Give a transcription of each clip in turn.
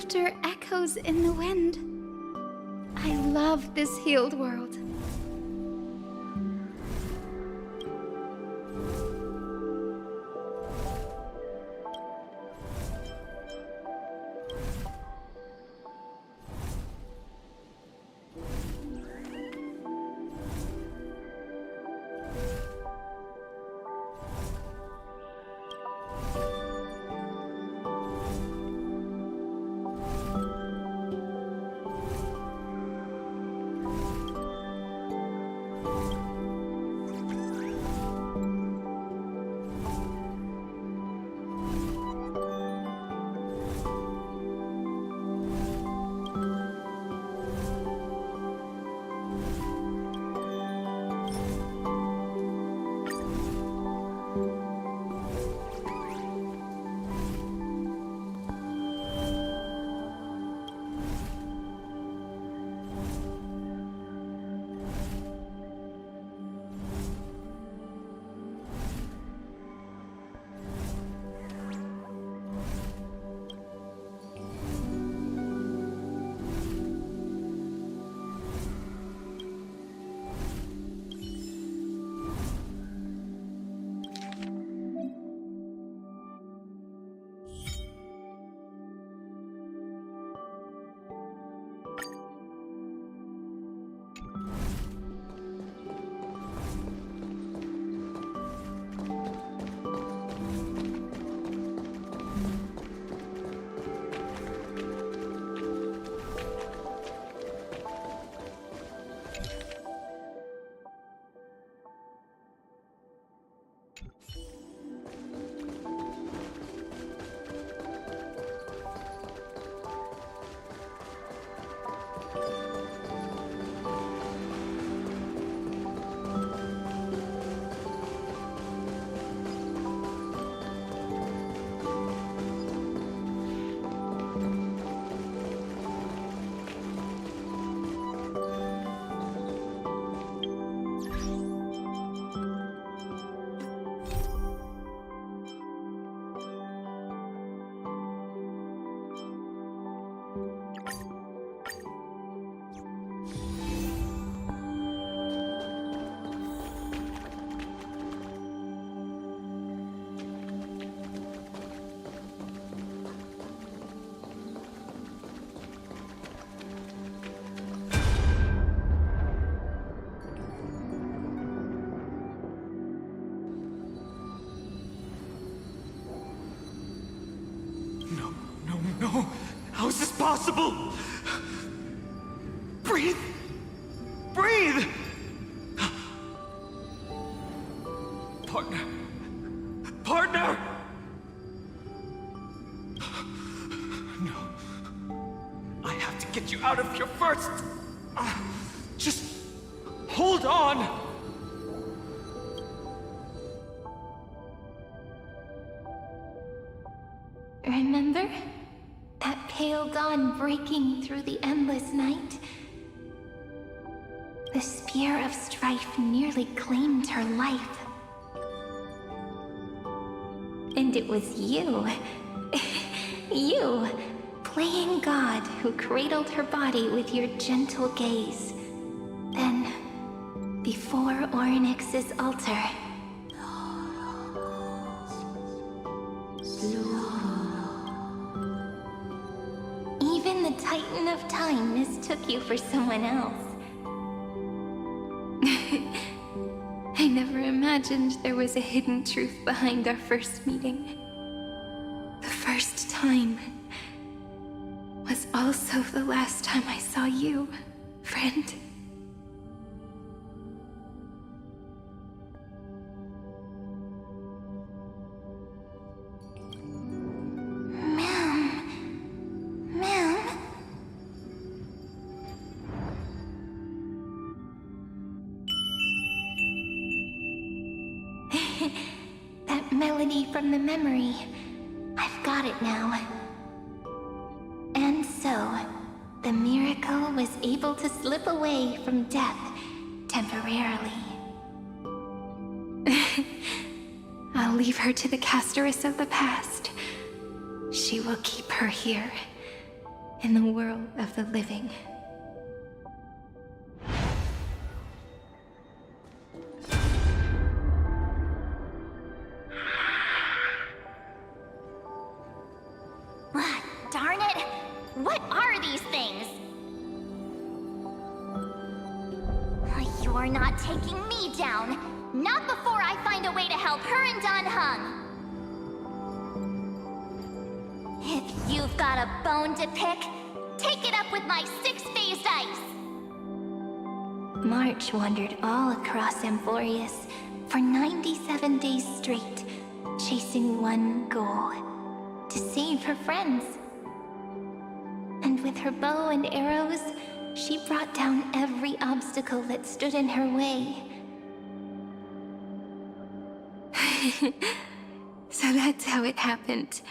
laughter echoes in the wind. I love this healed world. No! How is this possible? Breathe! Breathe! Partner! Partner! No. I have to get you out of here first! Just hold on! Remember? That pale dawn breaking through the endless night? The spear of strife nearly claimed her life. And it was you. You, playing God, who cradled her body with your gentle gaze. Then, before Ornyx's altar, even the Titan of Time mistook you for someone else. I never imagined there was a hidden truth behind our first meeting. The first time was also the last time I saw you, friend. That melody from the memory. I've got it now. And so, the miracle was able to slip away from death temporarily. I'll leave her to the casteress of the past. She will keep her here, in the world of the living. Darn it! What are these things? You're not taking me down! Not before I find a way to help her and Dan Heng! If you've got a bone to pick, take it up with my six-phased ice! March wandered all across Amphorius for 97 days straight, chasing one goal: to save her friends. And with her bow and arrows, she brought down every obstacle that stood in her way. So that's how it happened.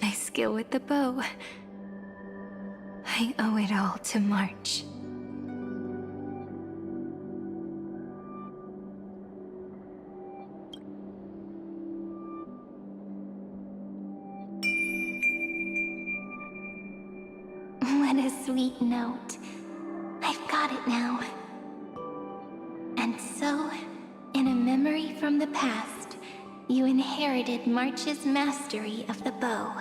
My skill with the bow. I owe it all to March. What a sweet note. I've got it now. And so, in a memory from the past, you inherited March's mastery of the bow.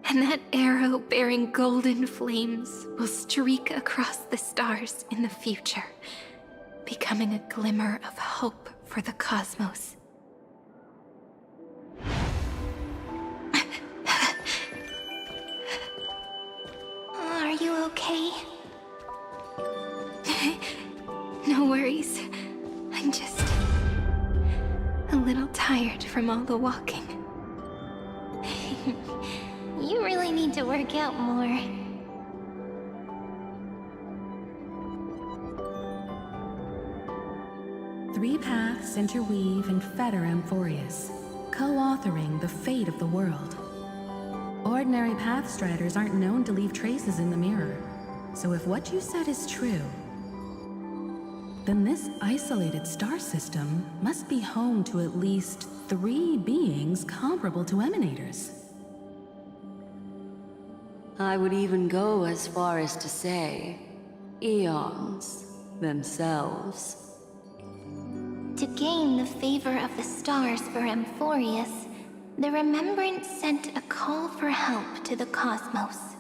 And that arrow bearing golden flames will streak across the stars in the future, becoming a glimmer of hope for the cosmos. Are you okay? No worries. I'm just a little tired from all the walking. You really need to work out more. Three paths interweave and fetter Amphorius, co-authoring the fate of the world. Ordinary pathstriders aren't known to leave traces in the mirror, so if what you said is true, then this isolated star system must be home to at least 3 beings comparable to Emanators. I would even go as far as to say, eons themselves. To gain the favor of the stars for Amphorius, the Remembrance sent a call for help to the cosmos.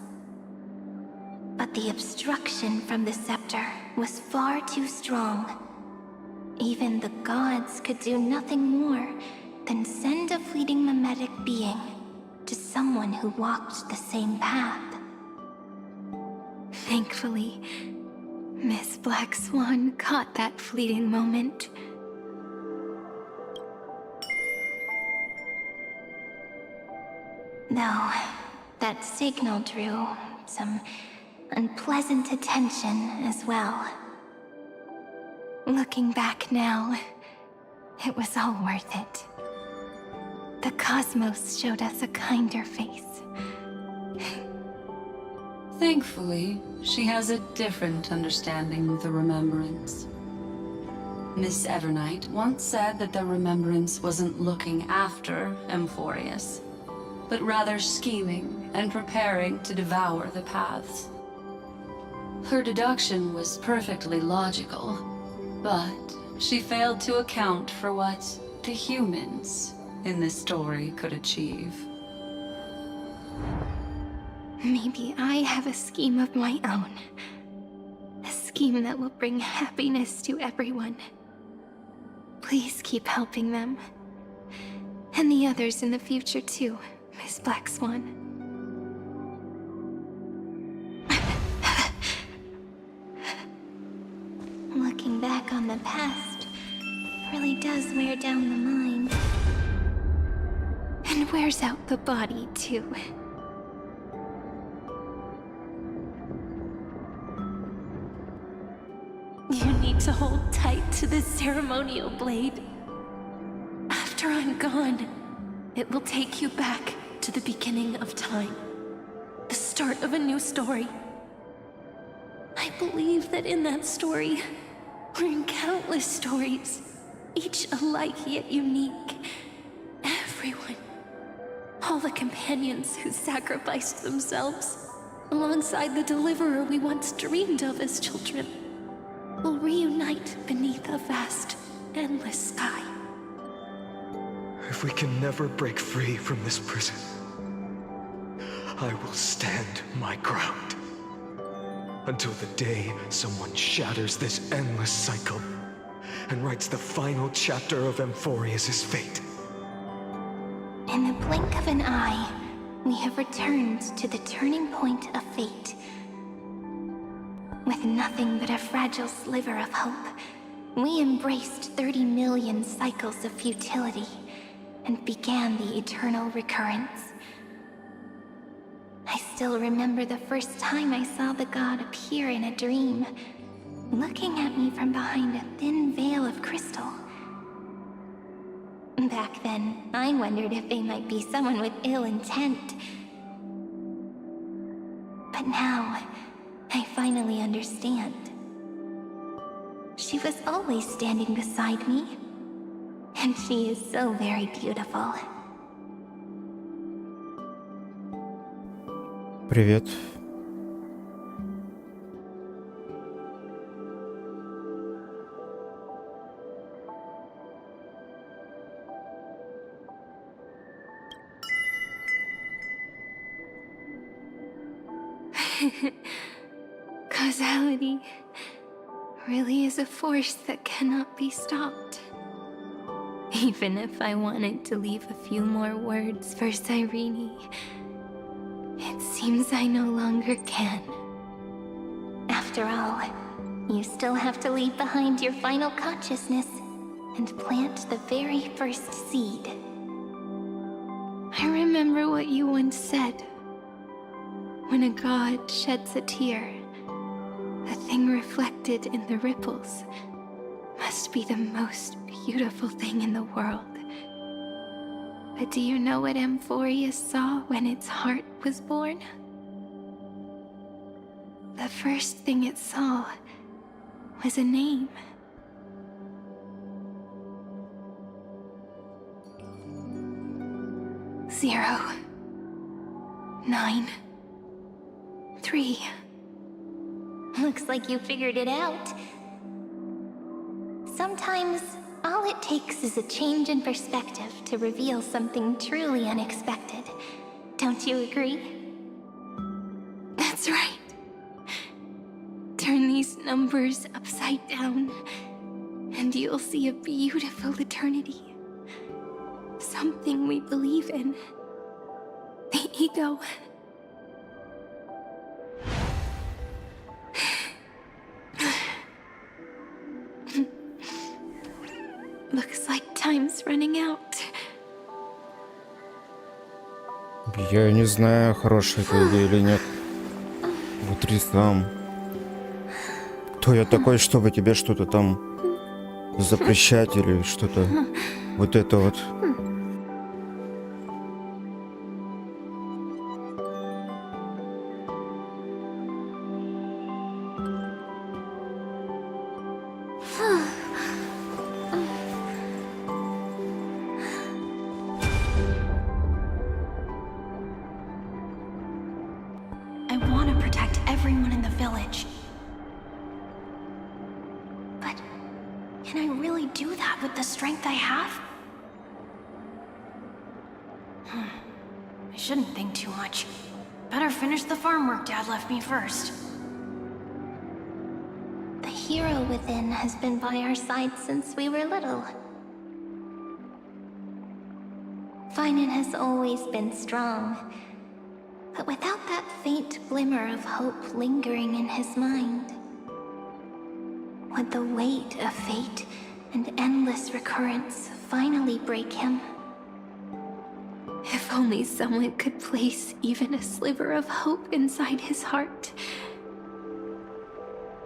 But the obstruction from the scepter was far too strong. Even the gods could do nothing more than send a fleeting mimetic being to someone who walked the same path. Thankfully, Miss Black Swan caught that fleeting moment. Though, that signal drew some unpleasant attention as well. Looking back now, it was all worth it. The cosmos showed us a kinder face. Thankfully, she has a different understanding of the Remembrance. Miss Evernight once said that the Remembrance wasn't looking after Amphorius, but rather scheming and preparing to devour the paths. Her deduction was perfectly logical, but she failed to account for what the humans in this story could achieve. Maybe I have a scheme of my own. A scheme that will bring happiness to everyone. Please keep helping them. And the others in the future too, Miss Black Swan. Looking back on the past really does wear down the mind. And wears out the body too. You need to hold tight to this ceremonial blade. After I'm gone, it will take you back to the beginning of time. The start of a new story. I believe that in that story, or in countless stories, each alike yet unique, everyone, All the companions who sacrificed themselves, alongside the deliverer we once dreamed of as children, will reunite beneath a vast, endless sky. If we can never break free from this prison, I will stand my ground. Until the day someone shatters this endless cycle and writes the final chapter of Amphorius' fate. In the blink of an eye, we have returned to the turning point of fate. With nothing but a fragile sliver of hope, we embraced 30 million cycles of futility and began the eternal recurrence. I still remember the first time I saw the god appear in a dream, looking at me from behind a thin veil of crystal. Back then, I wondered if they might be someone with ill intent. But now, I finally understand. She was always standing beside me, and she is so very beautiful. Привет. Causality really is a force that cannot be stopped. Even if I wanted to leave a few more words for Cyrene, it seems I no longer can. After all, you still have to leave behind your final consciousness and plant the very first seed. I remember what you once said. When a god sheds a tear, the thing reflected in the ripples must be the most beautiful thing in the world. But do you know what Amphorius saw when its heart was born? The first thing it saw was a name. Zero, 9, 3. Looks like you figured it out. Sometimes, all it takes is a change in perspective to reveal something truly unexpected. Don't you agree? That's right. Turn these numbers upside down, and you'll see a beautiful eternity. Something we believe in. The ego. Looks like time's running out. Я не знаю, хорошая это идея или нет. Утри сам. Кто я такой, чтобы тебе что-то там запрещать или что-то вот это вот. I want to protect everyone in the village. But can I really do that with the strength I have? I shouldn't think too much. Better finish the farm work Dad left me first. The hero within has been by our side since we were little. Fainon has always been strong. But without that faint glimmer of hope lingering in his mind, would the weight of fate and endless recurrence finally break him? If only someone could place even a sliver of hope inside his heart,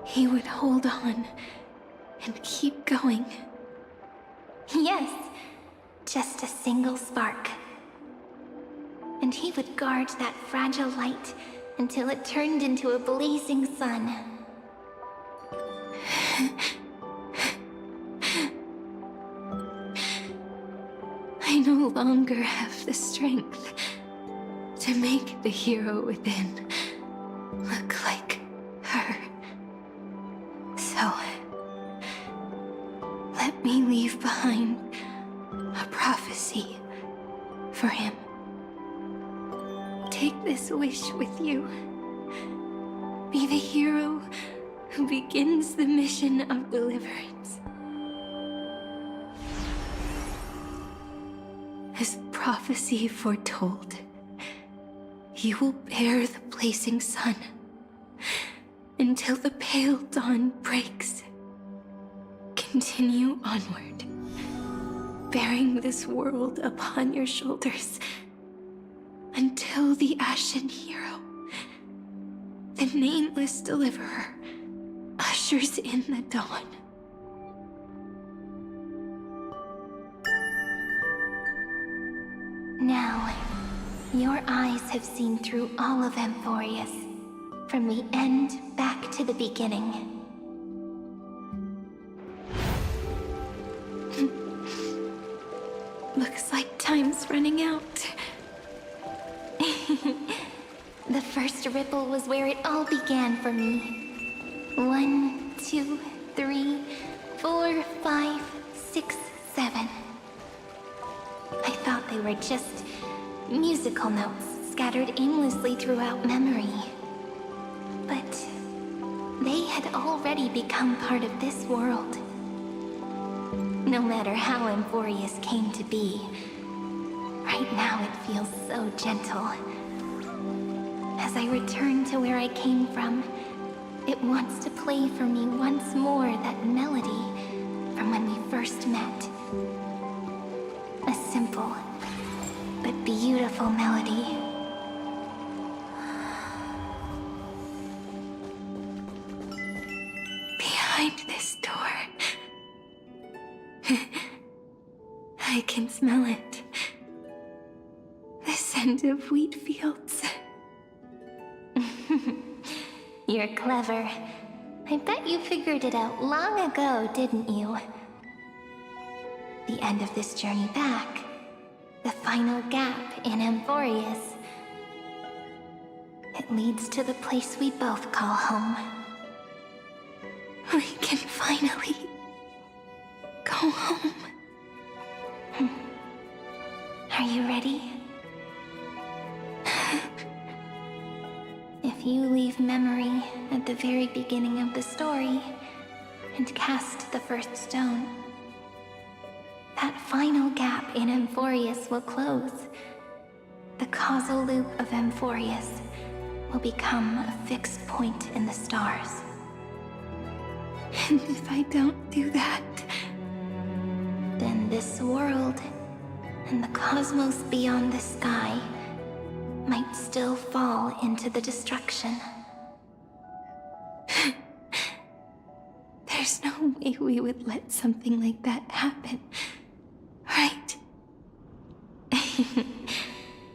he would hold on and keep going. Yes, just a single spark. And he would guard that fragile light until it turned into a blazing sun. I no longer have the strength to make the hero within look like her. So, let me leave behind a prophecy for him. Take this wish with you. Be the hero who begins the mission of deliverance. As prophecy foretold, you will bear the blazing sun until the pale dawn breaks. Continue onward, bearing this world upon your shoulders until the Ashen Hero, the nameless deliverer, ushers in the dawn. Now, your eyes have seen through all of Amphorius, from the end back to the beginning. Looks like time's running out. The first ripple was where it all began for me. 1, 2, 3, 4, 5, 6, 7. I thought they were just musical notes scattered aimlessly throughout memory. But they had already become part of this world. No matter how Amphorius came to be, right now it feels so gentle. As I return to where I came from, it wants to play for me once more that melody from when we first met. A simple, but beautiful melody. Behind this door, I can smell it. The scent of wheat fields. You're clever. I bet you figured it out long ago, didn't you? The end of this journey back. The final gap in Amphorius. It leads to the place we both call home. We can finally go home. Are you ready? If you leave memory at the very beginning of the story and cast the first stone, that final gap in Amphorius will close. The causal loop of Amphorius will become a fixed point in the stars. And if I don't do that, Then this world and the cosmos beyond the sky might still fall into the destruction. there's no way we would let something like that happen, right?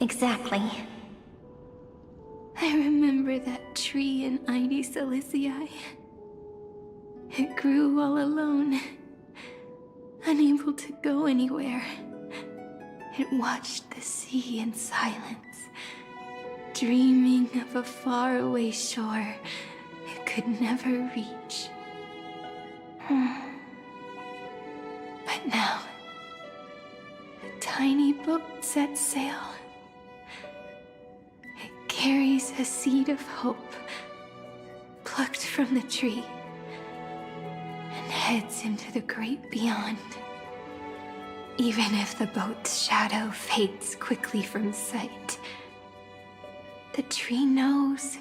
Exactly. I remember that tree in Ide Silicii. It grew all alone, unable to go anywhere. It watched the sea in silence, dreaming of a faraway shore it could never reach. But now, a tiny boat sets sail. It carries a seed of hope, plucked from the tree, and heads into the great beyond. Even if the boat's shadow fades quickly from sight, the tree knows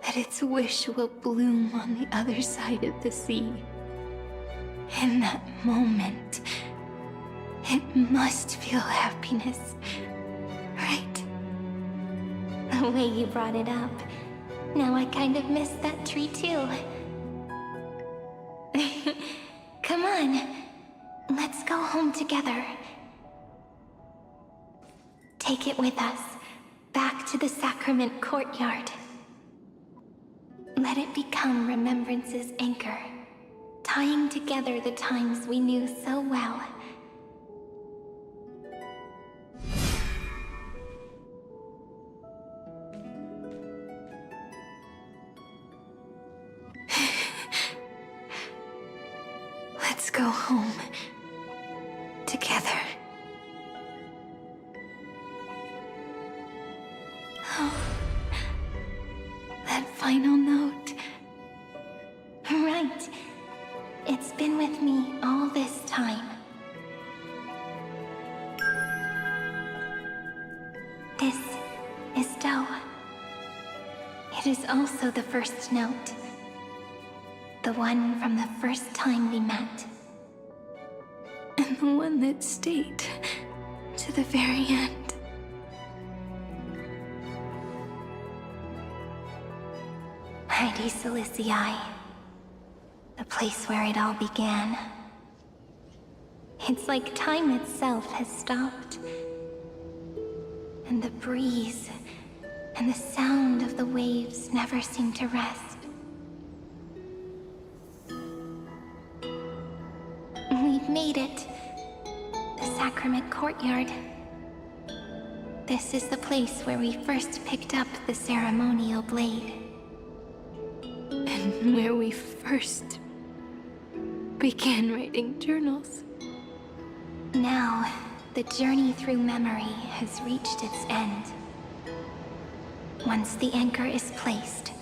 that its wish will bloom on the other side of the sea. In that moment, it must feel happiness, right? The way you brought it up. Now I kind of miss that tree too. Come on. Let's go home together. Take it with us, back to the sacrament courtyard. Let it become Remembrance's anchor, tying together the times we knew so well. home together. Oh, that final note. Right. It's been with me all this time. This is Doe. It is also the first note. The one from the first time we met. And the one that stayed to the very end. Heidi Silicii. The place where it all began. It's like time itself has stopped. And the breeze and the sound of the waves never seem to rest. We've made it. The Sacrament Courtyard. This is the place where we first picked up the ceremonial blade. And where we first began writing journals. Now, the journey through memory has reached its end. Once the anchor is placed,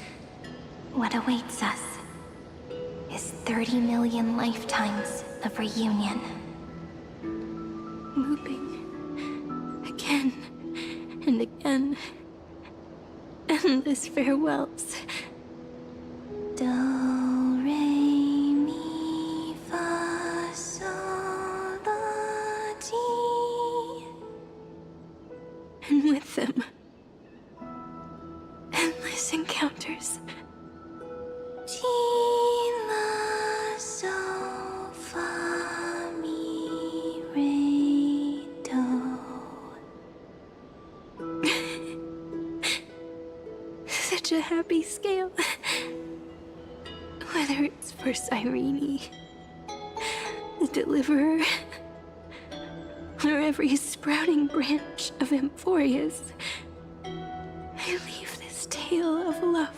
what awaits us is 30 million lifetimes of reunion. Looping again and again. Endless farewells. Do, re, mi, fa, sol, la, ti. And with them, endless encounters. Ti, la, sol, fa, mi, re, do. Such a happy scale. Whether it's for Cyrene, the Deliverer, or every sprouting branch of Amphorius, I leave this tale of love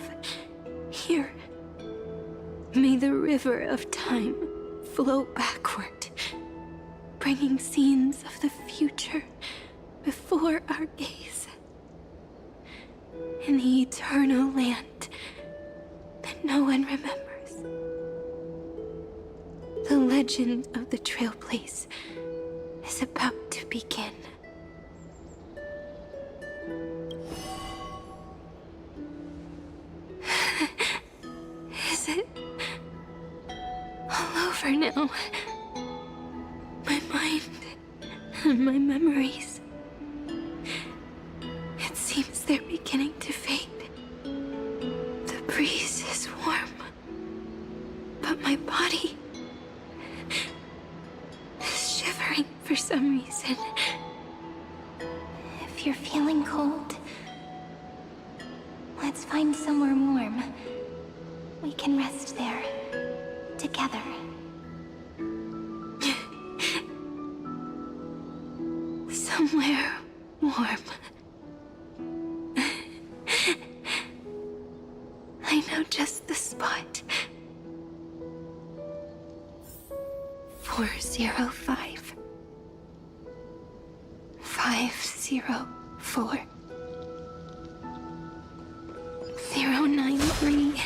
here. May the river of time flow backward, bringing scenes of the future before our gaze. In the eternal land that no one remembers. The legend of the Trailblaze is about to begin. Is it all over now? My mind and my memories. It seems they're beginning to fade. The breeze is warm, but my body is shivering for some reason. If you're feeling cold, let's find somewhere warm. We can rest there, together. Somewhere warm. I know just the spot. 405. 504. 093.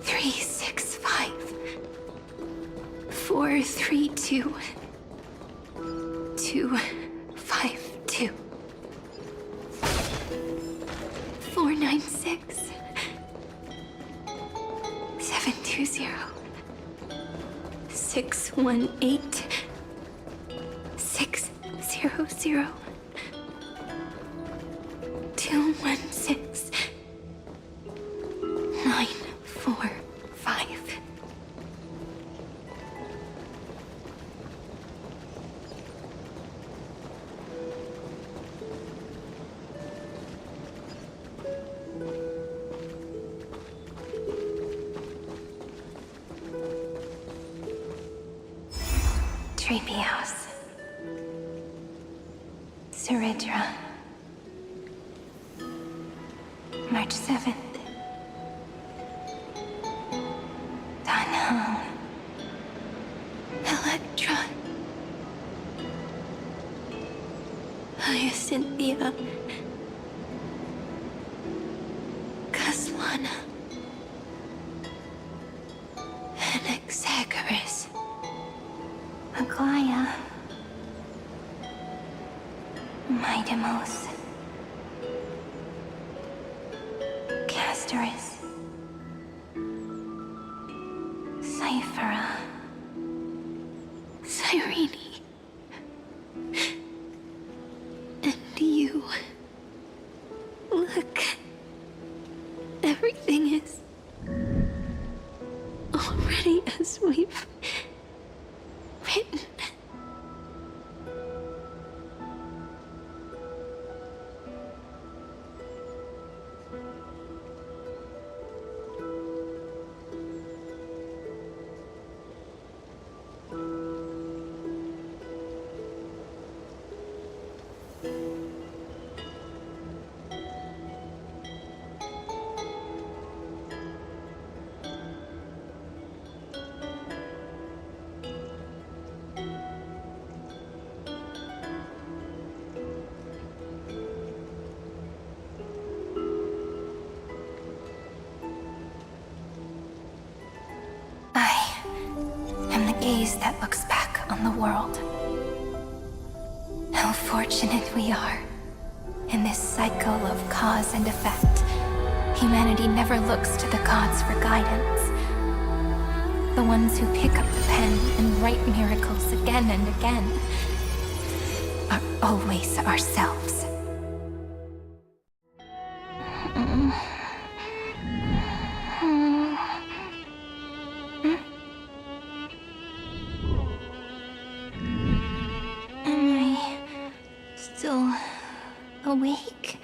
365. 432. 252. 496. 720. 618. 600. 216. 945. Treehouse. Suridra. March 7th. Danham. Hyacinthia, Caslana, Anaxagoras, Aglaya, Midemos, Castorus, Cyphera, Cyrene, and you. Look, everything is already as we've written. Gaze that looks back on the world. How fortunate we are. In this cycle of cause and effect, humanity never looks to the gods for guidance. The ones who pick up the pen and write miracles again and again are always ourselves. Awake?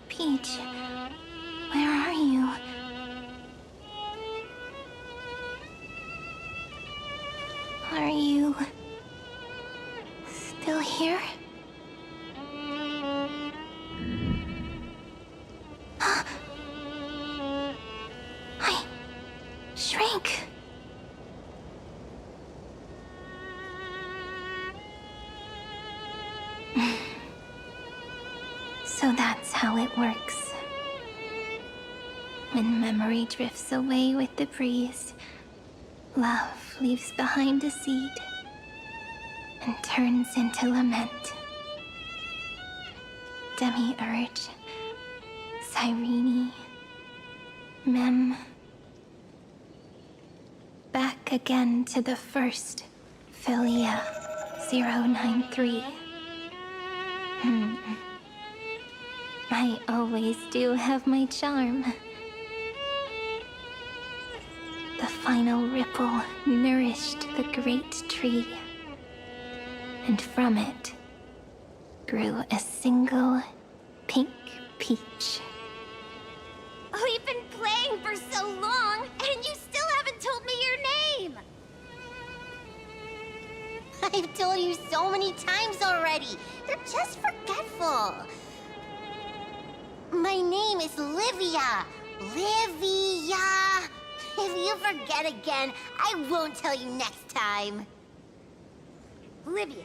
Peach, where are you? Are you still here? I shrank. So that's how it works. When memory drifts away with the breeze, love leaves behind a seed and turns into lament. Demiurge, Cyrene, Mem. Back again to the first, Philia 093. I always do have my charm. The final ripple nourished the great tree, and from it grew a single pink peach. We've been playing for so long, and you still haven't told me your name! I've told you so many times already. You're just forgetful. My name is Livia. Livia. If you forget again, I won't tell you next time. Livia.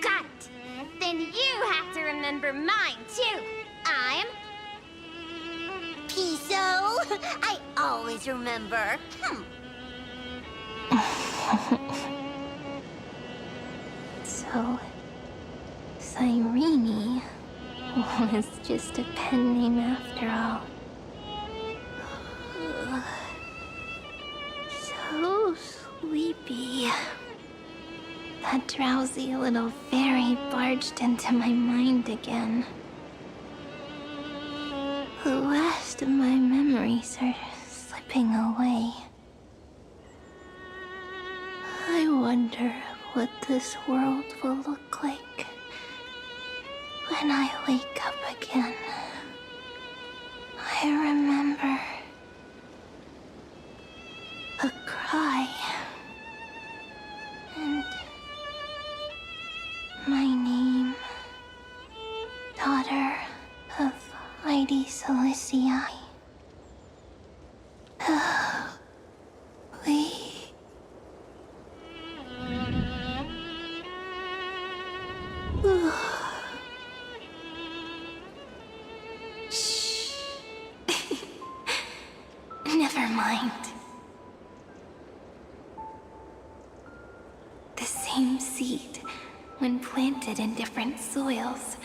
Got it. Then you have to remember mine, too. I'm... Piso. I always remember. So, Cyrene was just a pen name after all. So sleepy. That drowsy little fairy barged into my mind again. The last of my memories are slipping away. I wonder what this world will look like when I wake up again. I remember a cry and my name, daughter of Lady Celestii. We same seed, when planted in different soils,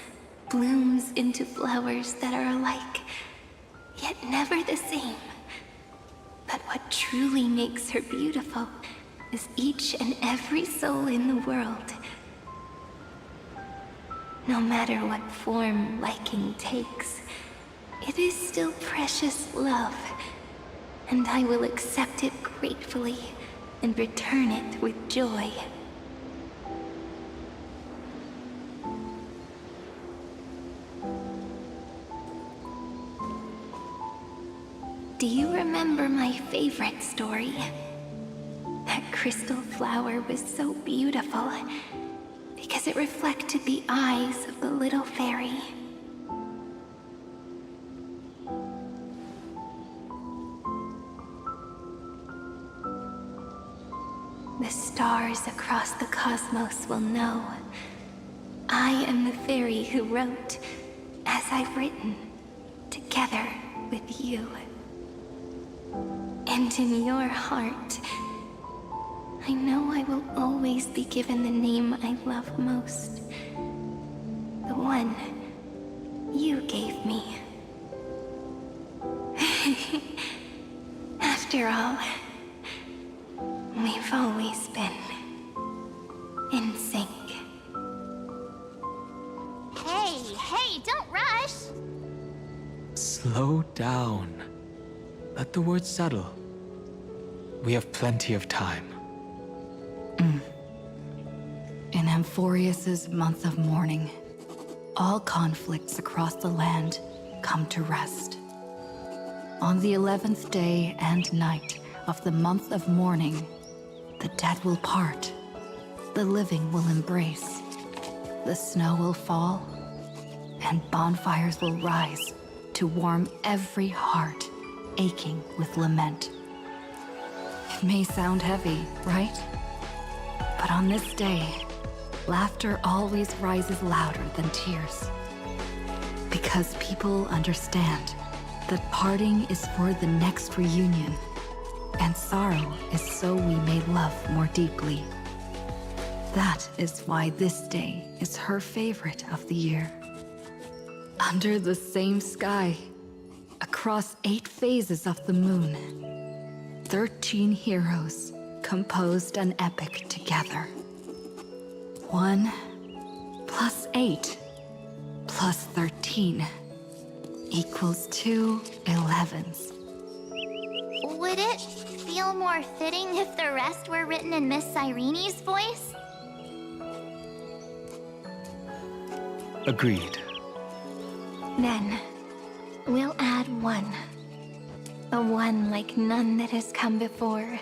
blooms into flowers that are alike, yet never the same. But what truly makes her beautiful is each and every soul in the world. No matter what form liking takes, it is still precious love, and I will accept it gratefully and return it with joy. Do you remember my favorite story? That crystal flower was so beautiful because it reflected the eyes of the little fairy. The stars across the cosmos will know I am the fairy who wrote, as I've written, together with you. And in your heart, I know I will always be given the name I love most. The one you gave me. After all, we've always been in sync. Hey, don't rush! Slow down. Let the words settle. We have plenty of time. In Amphorius's month of mourning, all conflicts across the land come to rest. On the 11th day and night of the month of mourning, the dead will part, the living will embrace, the snow will fall, and bonfires will rise to warm every heart aching with lament. It may sound heavy, right? But on this day, laughter always rises louder than tears. Because people understand that parting is for the next reunion, and sorrow is so we may love more deeply. That is why this day is her favorite of the year. Under the same sky, across 8 phases of the moon, 13 heroes composed an epic together. 1 plus 8 plus 13 equals 2 11s. Would it feel more fitting if the rest were written in Miss Irene's voice? Agreed. Then, we'll add 1. A 1 like none that has come before.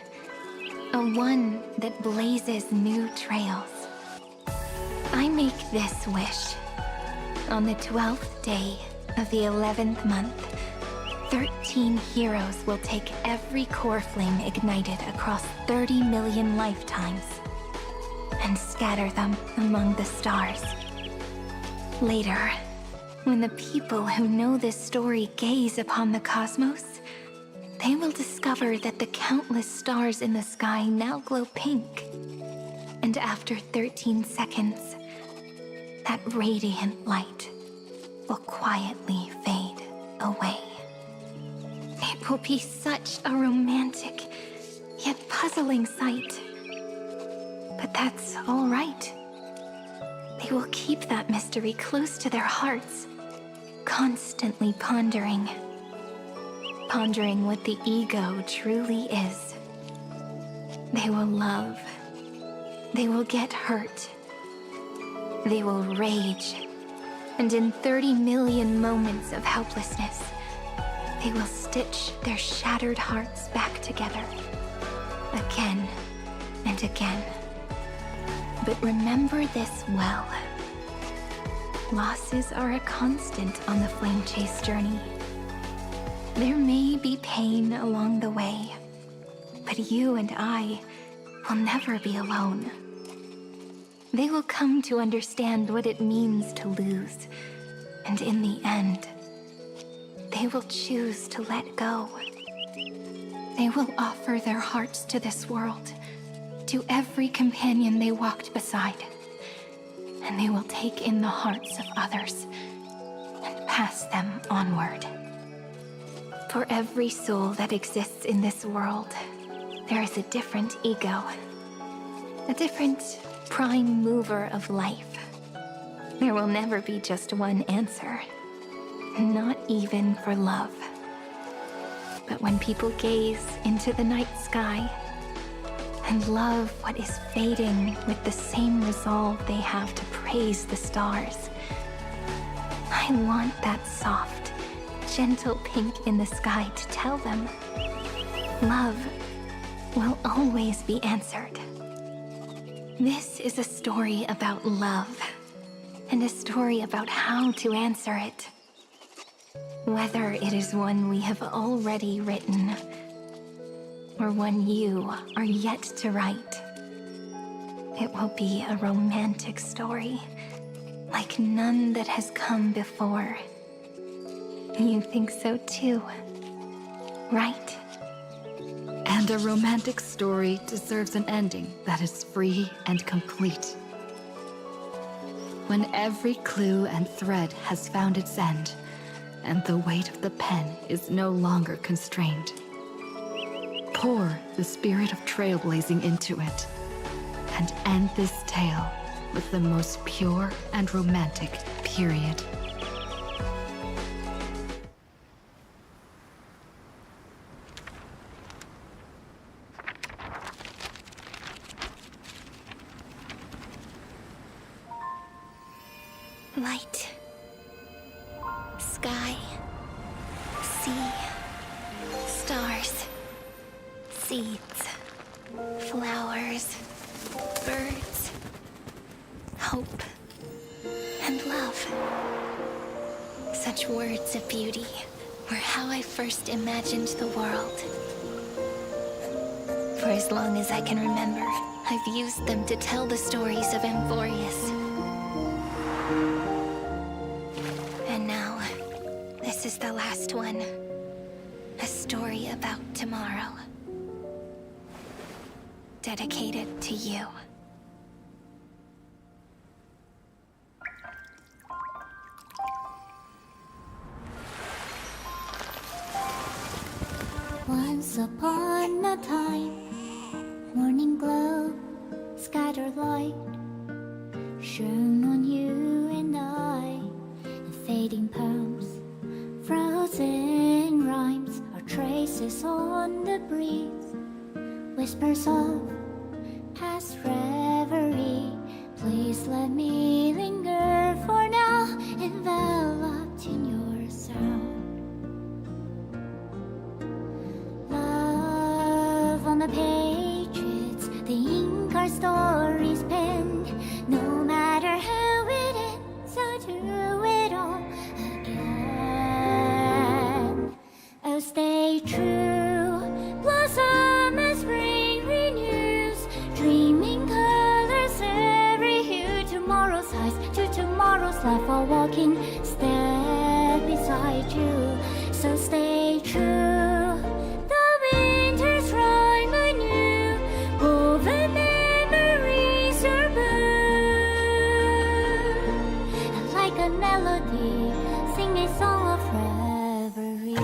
A 1 that blazes new trails. I make this wish. On the 12th day of the 11th month, 13 heroes will take every core flame ignited across 30 million lifetimes and scatter them among the stars. Later, when the people who know this story gaze upon the cosmos, they will discover that the countless stars in the sky now glow pink. And after 13 seconds, that radiant light will quietly fade away. It will be such a romantic, yet puzzling sight. But that's all right. They will keep that mystery close to their hearts, constantly pondering what the ego truly is. They will love. They will get hurt. They will rage. And in 30 million moments of helplessness, they will stitch their shattered hearts back together. Again and again. But remember this well. Losses are a constant on the flame chase journey. There may be pain along the way, but you and I will never be alone. They will come to understand what it means to lose, and in the end, they will choose to let go. They will offer their hearts to this world, to every companion they walked beside, and they will take in the hearts of others and pass them onward. For every soul that exists in this world, there is a different ego, a different prime mover of life. There will never be just one answer, not even for love. But when people gaze into the night sky and love what is fading with the same resolve they have to praise the stars, I want that soft, gentle pink in the sky to tell them love will always be answered. This is a story about love, and a story about how to answer it. Whether it is one we have already written, or one you are yet to write, it will be a romantic story, like none that has come before. You think so too, right? And a romantic story deserves an ending that is free and complete. When every clue and thread has found its end, and the weight of the pen is no longer constrained, pour the spirit of trailblazing into it, and end this tale with the most pure and romantic period. Light, sky, sea, stars, seeds, flowers, birds, hope, and love. Such words of beauty were how I first imagined the world. For as long as I can remember, I've used them to tell the stories of Amphorius. And now, this is the last one. A story about tomorrow. Dedicated to you. Once upon a time, morning glow, scattered light, shone on you and I. Fading poems, frozen rhymes, are traces on the breeze, whispers of past reverie. Please let me linger for now, enveloped in your sound. Love on the pages, the ink our stories penned. No matter how it ends, I'll do it all again. Oh, stay true, blossom as spring renews, dreaming colors every hue. Tomorrow's eyes to tomorrow's life, while walking step beside you. So stay true, the winter's rhyme anew, woven memories are blue. And like a melody, sing a song of reverie.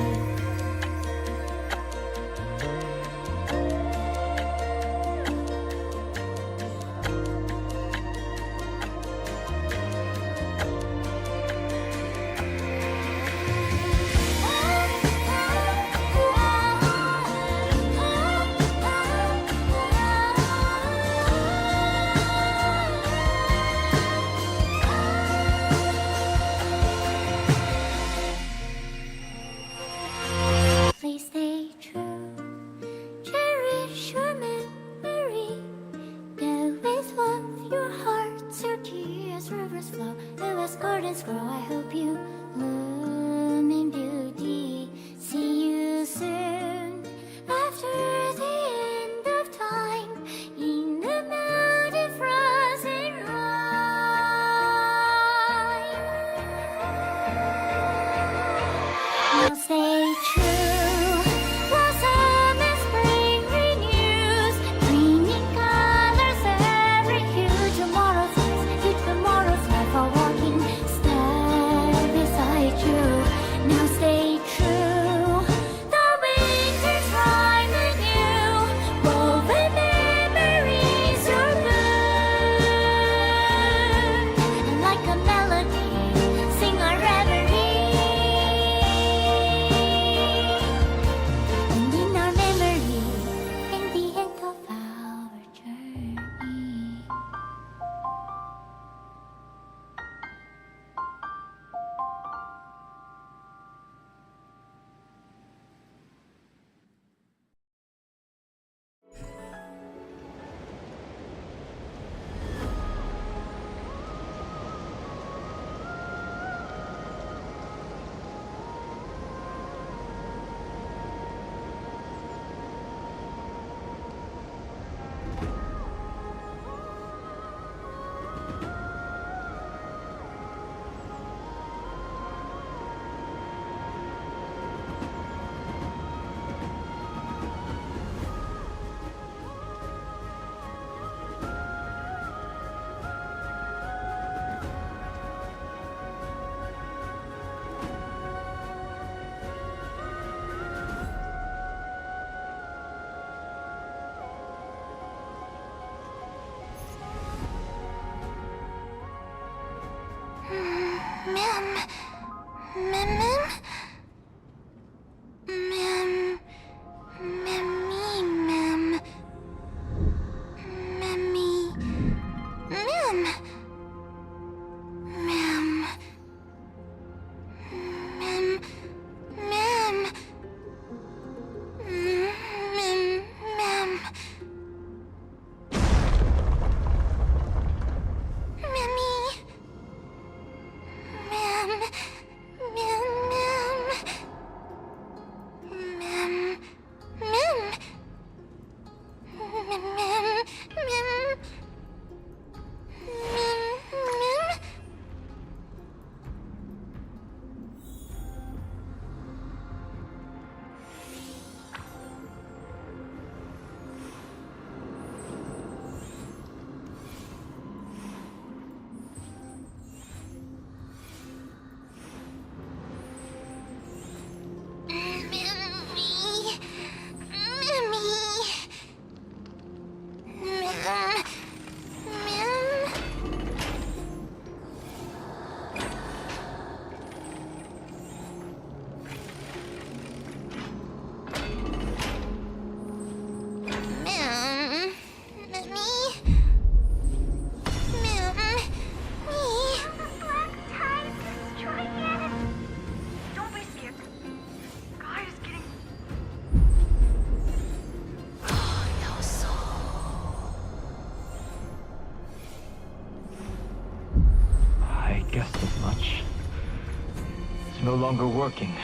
No longer working.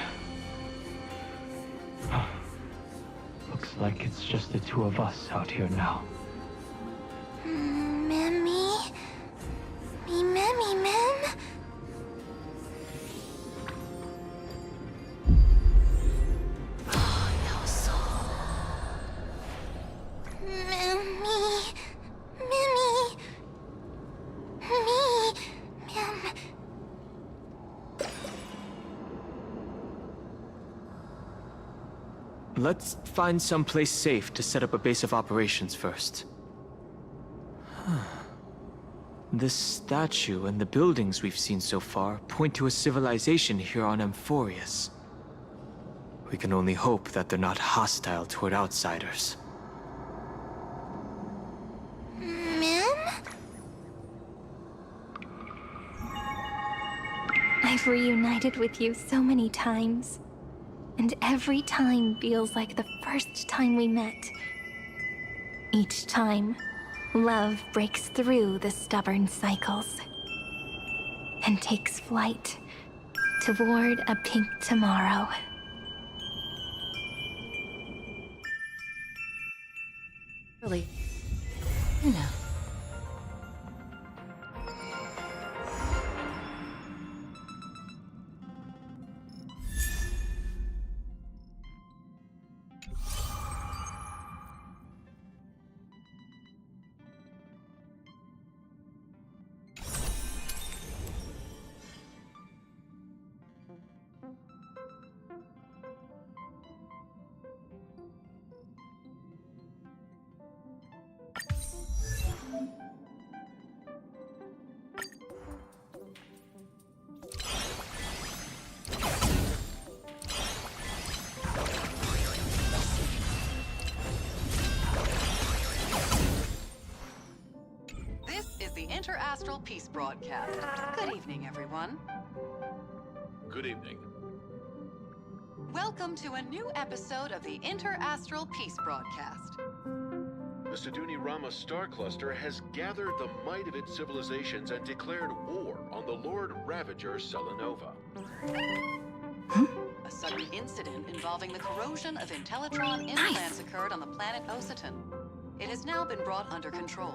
Looks like it's just the two of us out here now. Mammy? Me, Mammy, Mem? Oh, no soul. Mammy. Mammy. Me. Mem. Let's find some place safe to set up a base of operations first. This statue and the buildings we've seen so far point to a civilization here on Amphorius. We can only hope that they're not hostile toward outsiders. Mem? I've reunited with you so many times. And every time feels like the first time we met. Each time, love breaks through the stubborn cycles and takes flight toward a pink tomorrow. Really? You know. Interastral Peace broadcast. Good evening, everyone. Good evening. Welcome to a new episode of the Interastral Peace broadcast. The Seduni Rama star cluster has gathered the might of its civilizations and declared war on the Lord Ravager Selenova. A sudden incident involving the corrosion of Intellitron implants occurred on the planet Ositon. It has now been brought under control.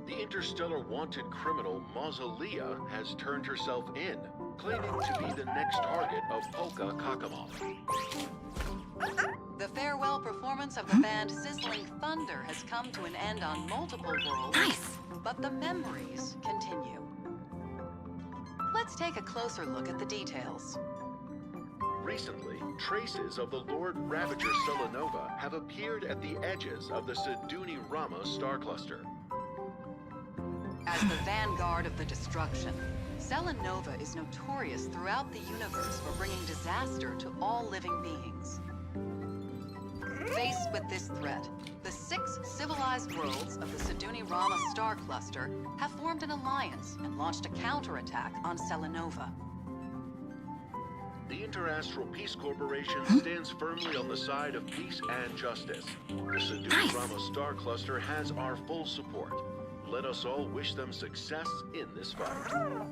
The interstellar wanted criminal Mausolea has turned herself in, claiming to be the next target of Polka Kakamov. The farewell performance of the band Sizzling Thunder has come to an end on multiple worlds, but the memories continue. Let's take a closer look at the details. Recently, traces of the Lord Ravager Selenova have appeared at the edges of the Seduni Rama star cluster. As the vanguard of the destruction, Selenova is notorious throughout the universe for bringing disaster to all living beings. Faced with this threat, the 6 civilized worlds of the Siduni-Rama star cluster have formed an alliance and launched a counterattack on Selenova. The Interastral Peace Corporation stands firmly on the side of peace and justice. The Siduni-Rama star cluster has our full support. Let us all wish them success in this fight.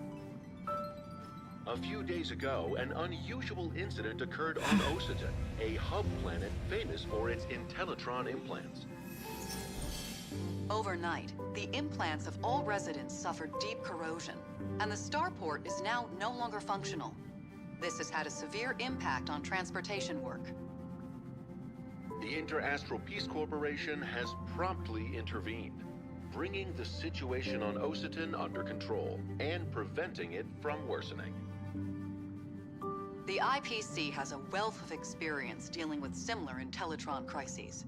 A few days ago, an unusual incident occurred on Occitan, a hub planet famous for its Intellitron implants. Overnight, the implants of all residents suffered deep corrosion, and the starport is now no longer functional. This has had a severe impact on transportation work. The Interastral Peace Corporation has promptly intervened, bringing the situation on Occitan under control and preventing it from worsening. The IPC has a wealth of experience dealing with similar Intellitron crises.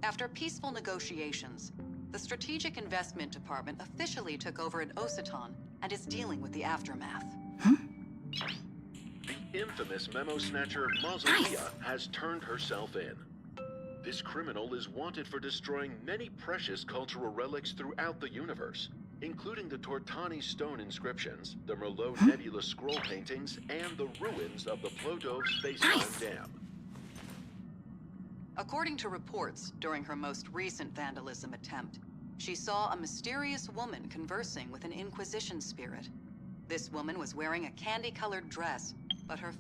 After peaceful negotiations, the Strategic Investment Department officially took over at Occitan and is dealing with the aftermath. The infamous memo snatcher Mausolea has turned herself in. This criminal is wanted for destroying many precious cultural relics throughout the universe, including the Tortani stone inscriptions, the Merlot Nebula scroll paintings, and the ruins of the Plotov space-time dam. According to reports, during her most recent vandalism attempt, she saw a mysterious woman conversing with an Inquisition spirit. This woman was wearing a candy-colored dress, but her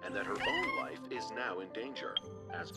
and that her own life is now in danger, as...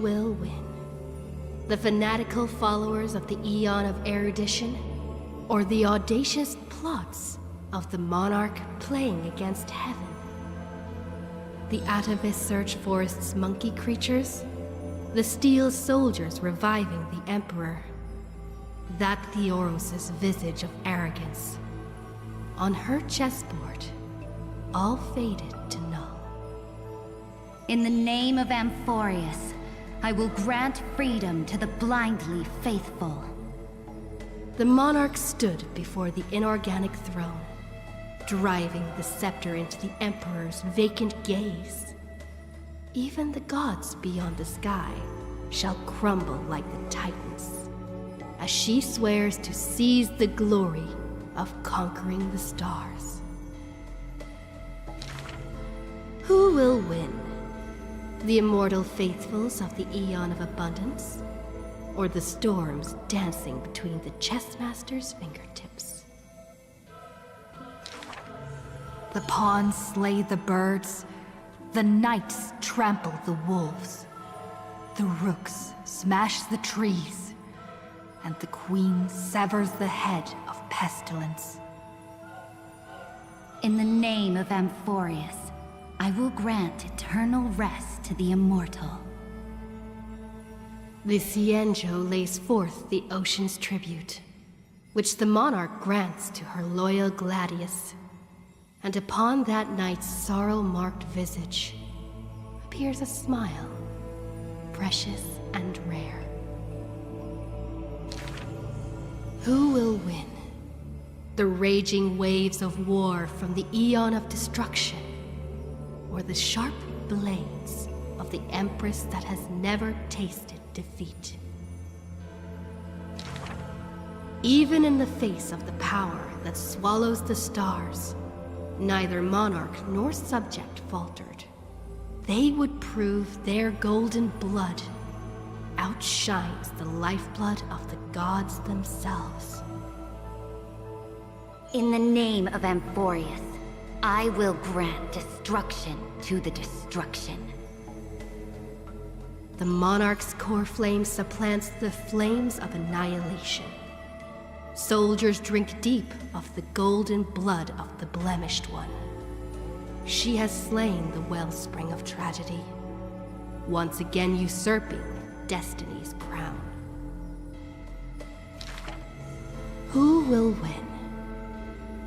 Will win. The fanatical followers of the Eon of Erudition, or the audacious plots of the Monarch playing against heaven? The Atavis Search Forest's monkey creatures, the Steel Soldiers reviving the Emperor, that Theoros' visage of arrogance. On her chessboard, all faded to null. In the name of Amphorius, I will grant freedom to the blindly faithful. The monarch stood before the inorganic throne, driving the scepter into the Emperor's vacant gaze. even the gods beyond the sky shall crumble like the Titans, as she swears to seize the glory of conquering the stars. Who will win? The immortal faithfuls of the Aeon of Abundance, or the storms dancing between the chessmaster's fingertips? The pawns slay the birds, the knights trample the wolves, the rooks smash the trees, and the queen severs the head of pestilence. In the name of Amphorius, I will grant eternal rest to the immortal. The Cienjo lays forth the ocean's tribute, which the monarch grants to her loyal Gladius. And upon that night's sorrow-marked visage appears a smile, precious and rare. Who will win? The raging waves of war from the Aeon of Destruction, or the sharp blades of the Empress that has never tasted defeat? Even in the face of the power that swallows the stars, neither monarch nor subject faltered. They would prove their golden blood outshines the lifeblood of the gods themselves. In the name of Amphorius, I will grant destruction to the destruction. The monarch's core flame supplants the flames of annihilation. Soldiers drink deep of the golden blood of the blemished one. She has slain the wellspring of tragedy, once again usurping destiny's crown. Who will win?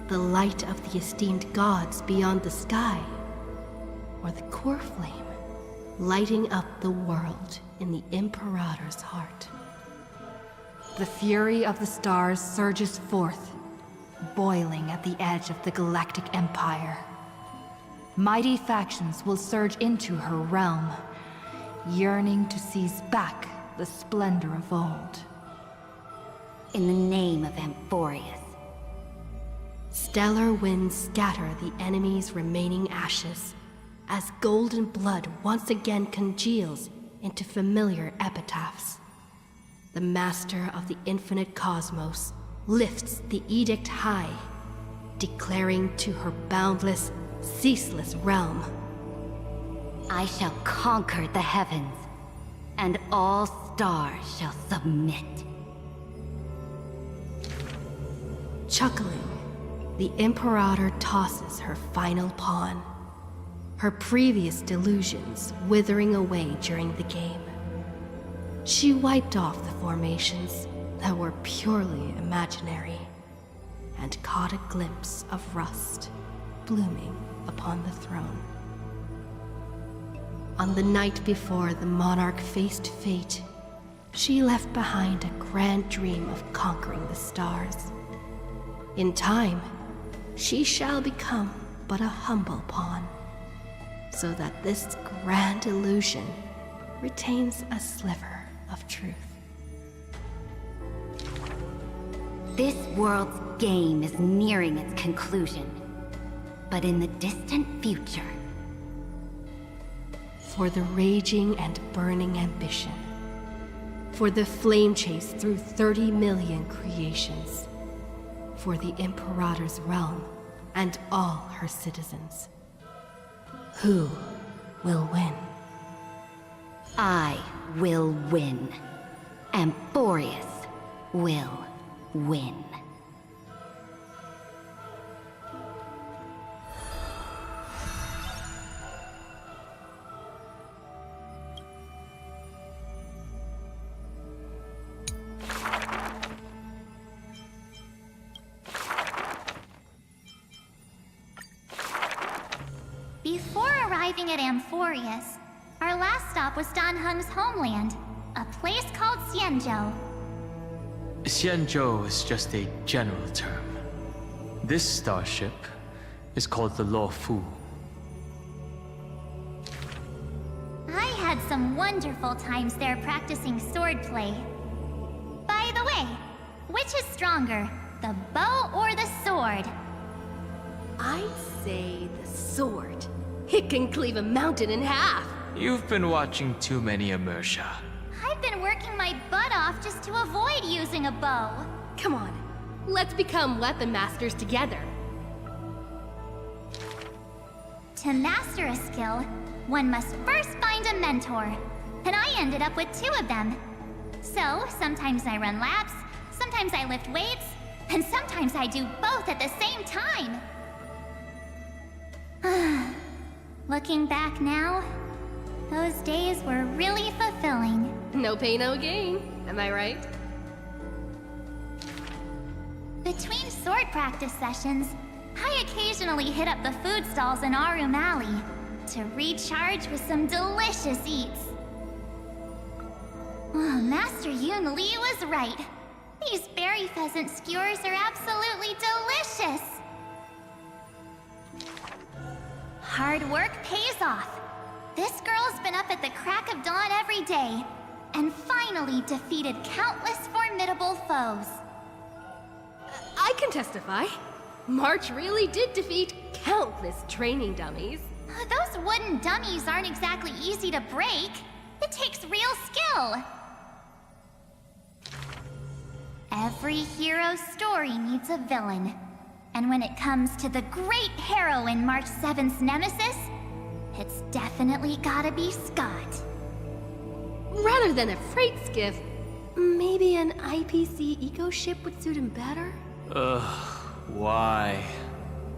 The light of the esteemed gods beyond the sky, or the core flame lighting up the world in the Imperator's heart? The fury of the stars surges forth, boiling at the edge of the galactic empire. Mighty factions will surge into her realm, yearning to seize back the splendor of old. In the name of Amphorius. Stellar winds scatter the enemy's remaining ashes, as golden blood once again congeals into familiar epitaphs. The master of the infinite cosmos lifts the edict high, declaring to her boundless, ceaseless realm, I shall conquer the heavens, and all stars shall submit. Chuckling, the Imperator tosses her final pawn, her previous delusions withering away during the game. She wiped off the formations that were purely imaginary, and caught a glimpse of rust blooming upon the throne. On the night before the monarch faced fate, she left behind a grand dream of conquering the stars. In time, she shall become but a humble pawn, so that this grand illusion retains a sliver of truth. This world's game is nearing its conclusion, but in the distant future, For the raging and burning ambition, for the flame chase through 30 million creations, for the Imperator's realm and all her citizens. Who will win? I will win. Amphorius will win. Before arriving at Amphorius, our last stop was Dan Heng's homeland, a place called Xianzhou. Xianzhou is just a general term. This starship is called the Luofu. some wonderful times there practicing swordplay. By the way, which is stronger, the bow or the sword? I'd say the sword. It can cleave a mountain in half. You've been watching too many Immersia. I've been working my butt off just to avoid using a bow. Come on, let's become weapon masters together. To master a skill, one must first find a mentor. And I ended up with 2 of them. So, sometimes I run laps, sometimes I lift weights, and sometimes I do both at the same time. Looking back now, those days were really fulfilling. No pain, no gain. Am I right? Between sword practice sessions, I occasionally hit up the food stalls in Arum Alley to recharge with some delicious eats. Oh, Master Yoon Lee was right. These berry pheasant skewers are absolutely delicious. Hard work pays off. This girl's been up at the crack of dawn every day, and finally defeated countless formidable foes. I can testify. March really did defeat countless training dummies. Those wooden dummies aren't exactly easy to break. It takes real skill. Every hero's story needs a villain. And when it comes to the great heroine March 7th's nemesis, it's definitely gotta be Scott. Rather than a freight skiff, maybe an IPC eco ship would suit him better? Why?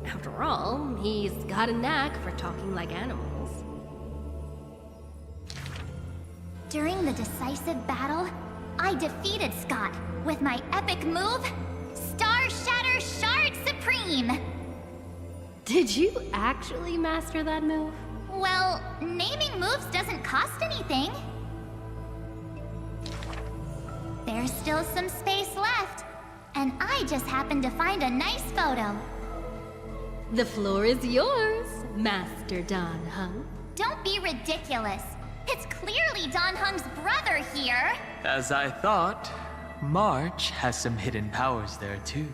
After all, he's got a knack for talking like animals. During the decisive battle, I defeated Scott with my epic move, Star Shatter Shard Supreme! Did you actually master that move? Well, naming moves doesn't cost anything. There's still some space left, and I just happened to find a nice photo. The floor is yours, Master Dan Heng. Don't be ridiculous. It's clearly Dan Heng's brother here. As I thought, March has some hidden powers there too.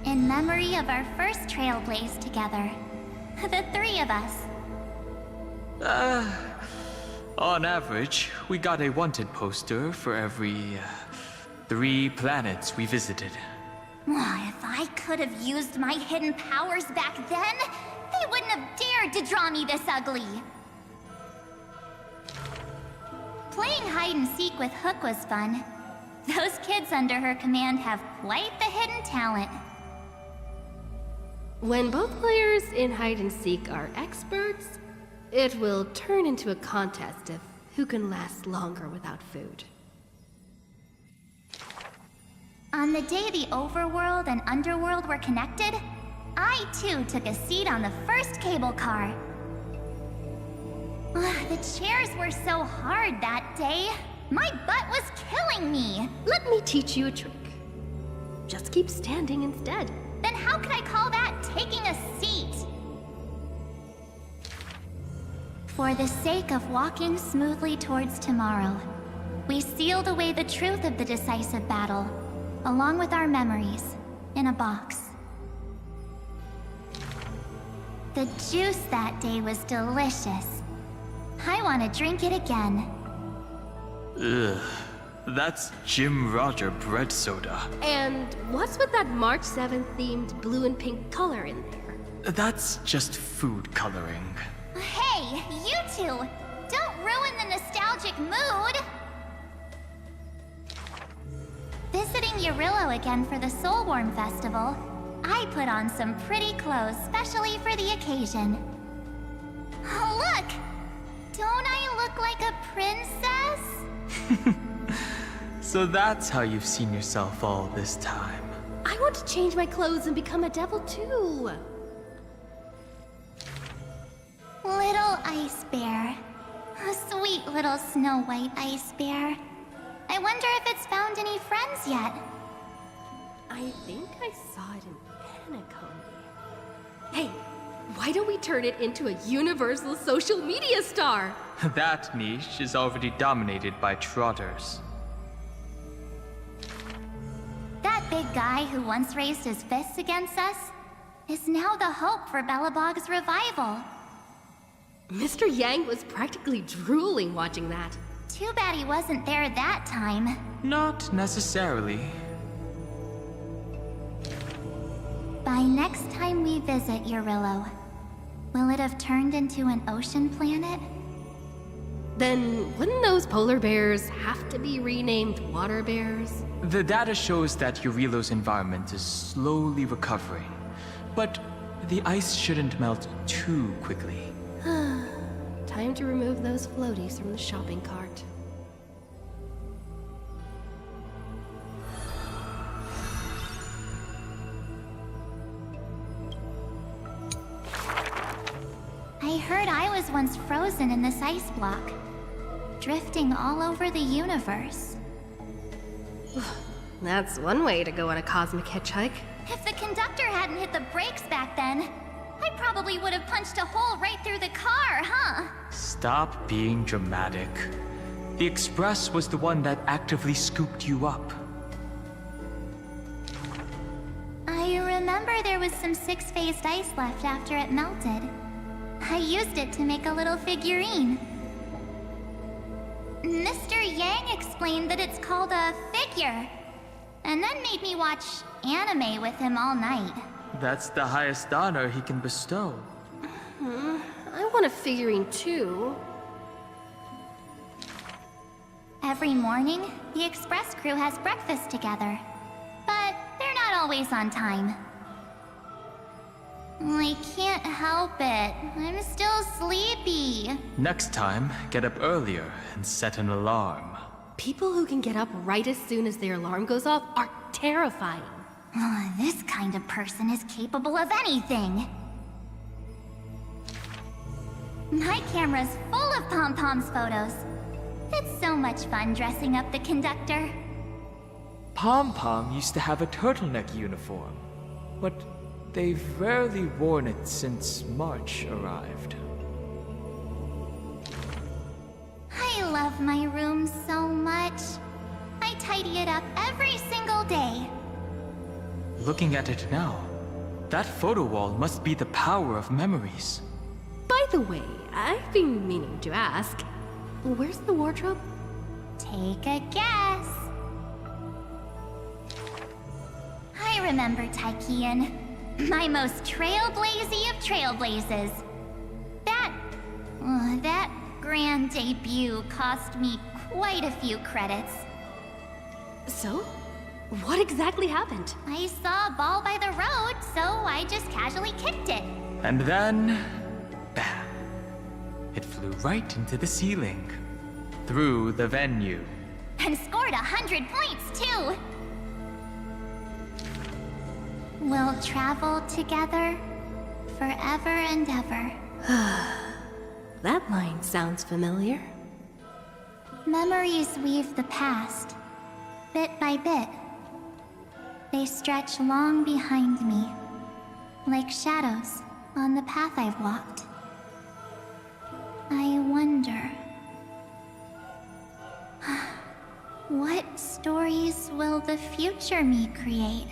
In memory of our first trailblaze together. The 3 of us. On average, we got a wanted poster for every 3 planets we visited. If I could have used my hidden powers back then, they wouldn't have dared to draw me this ugly. Playing hide and seek with Hook was fun. Those kids under her command have quite the hidden talent. When both players in hide and seek are experts, it will turn into a contest of who can last longer without food. On the day the overworld and underworld were connected, I too took a seat on the first cable car. The chairs were so hard that day, my butt was killing me. Let me teach you a trick. Just keep standing instead. Then how could I call that taking a seat? For the sake of walking smoothly towards tomorrow, we sealed away the truth of the decisive battle, along with our memories, in a box. The juice that day was delicious. I want to drink it again. Ugh, that's Jim Roger bread soda. And what's with that March 7th themed blue and pink color in there? That's just food coloring. Hey, you two! Don't ruin the nostalgic mood! Visiting Yurillo again for the Soulworm Festival, I put on some pretty clothes specially for the occasion. Oh, look! Don't I look like a princess? So that's how you've seen yourself all this time. I want to change my clothes and become a devil too. Little ice bear. A sweet little Snow White ice bear. I wonder if it's found any friends yet. I think I saw it in Penacony. Hey, why don't we turn it into a universal social media star? That niche is already dominated by trotters. That big guy who once raised his fists against us is now the hope for Belobog's revival. Mr. Yang was practically drooling watching that. Too bad he wasn't there that time. Not necessarily. By next time we visit Eurillo, will it have turned into an ocean planet? Then wouldn't those polar bears have to be renamed water bears? The data shows that Eurillo's environment is slowly recovering, but the ice shouldn't melt too quickly. Time to remove those floaties from the shopping cart. I heard I was once frozen in this ice block, drifting all over the universe. That's one way to go on a cosmic hitchhike. If the conductor hadn't hit the brakes back then, I probably would have punched a hole right through the car, huh? Stop being dramatic. The Express was the one that actively scooped you up. I remember there was some six-phased ice left after it melted. I used it to make a little figurine. Mr. Yang explained that it's called a figure, and then made me watch anime with him all night. That's the highest honor he can bestow. I want a figurine too. Every morning, the Express crew has breakfast together, but they're not always on time. I can't help it. I'm still sleepy. Next time, get up earlier and set an alarm. People who can get up right as soon as their alarm goes off are terrifying. This kind of person is capable of anything. My camera's full of Pom-Pom's photos. It's so much fun dressing up the conductor. Pom-Pom used to have a turtleneck uniform, but they've rarely worn it since March arrived. I love my room so much. I tidy it up every single day. Looking at it now, that photo wall must be the power of memories. By the way, I've been meaning to ask, where's the wardrobe? Take a guess. I remember Taikian, my most trailblazy of trailblazes. That grand debut cost me quite a few credits. So? What exactly happened? I saw a ball by the road, so I just casually kicked it. And then, bam! It flew right into the ceiling, through the venue. And scored 100 points, too! We'll travel together forever and ever. That line sounds familiar. Memories weave the past, bit by bit. They stretch long behind me, like shadows on the path I've walked. I wonder, what stories will the future me create?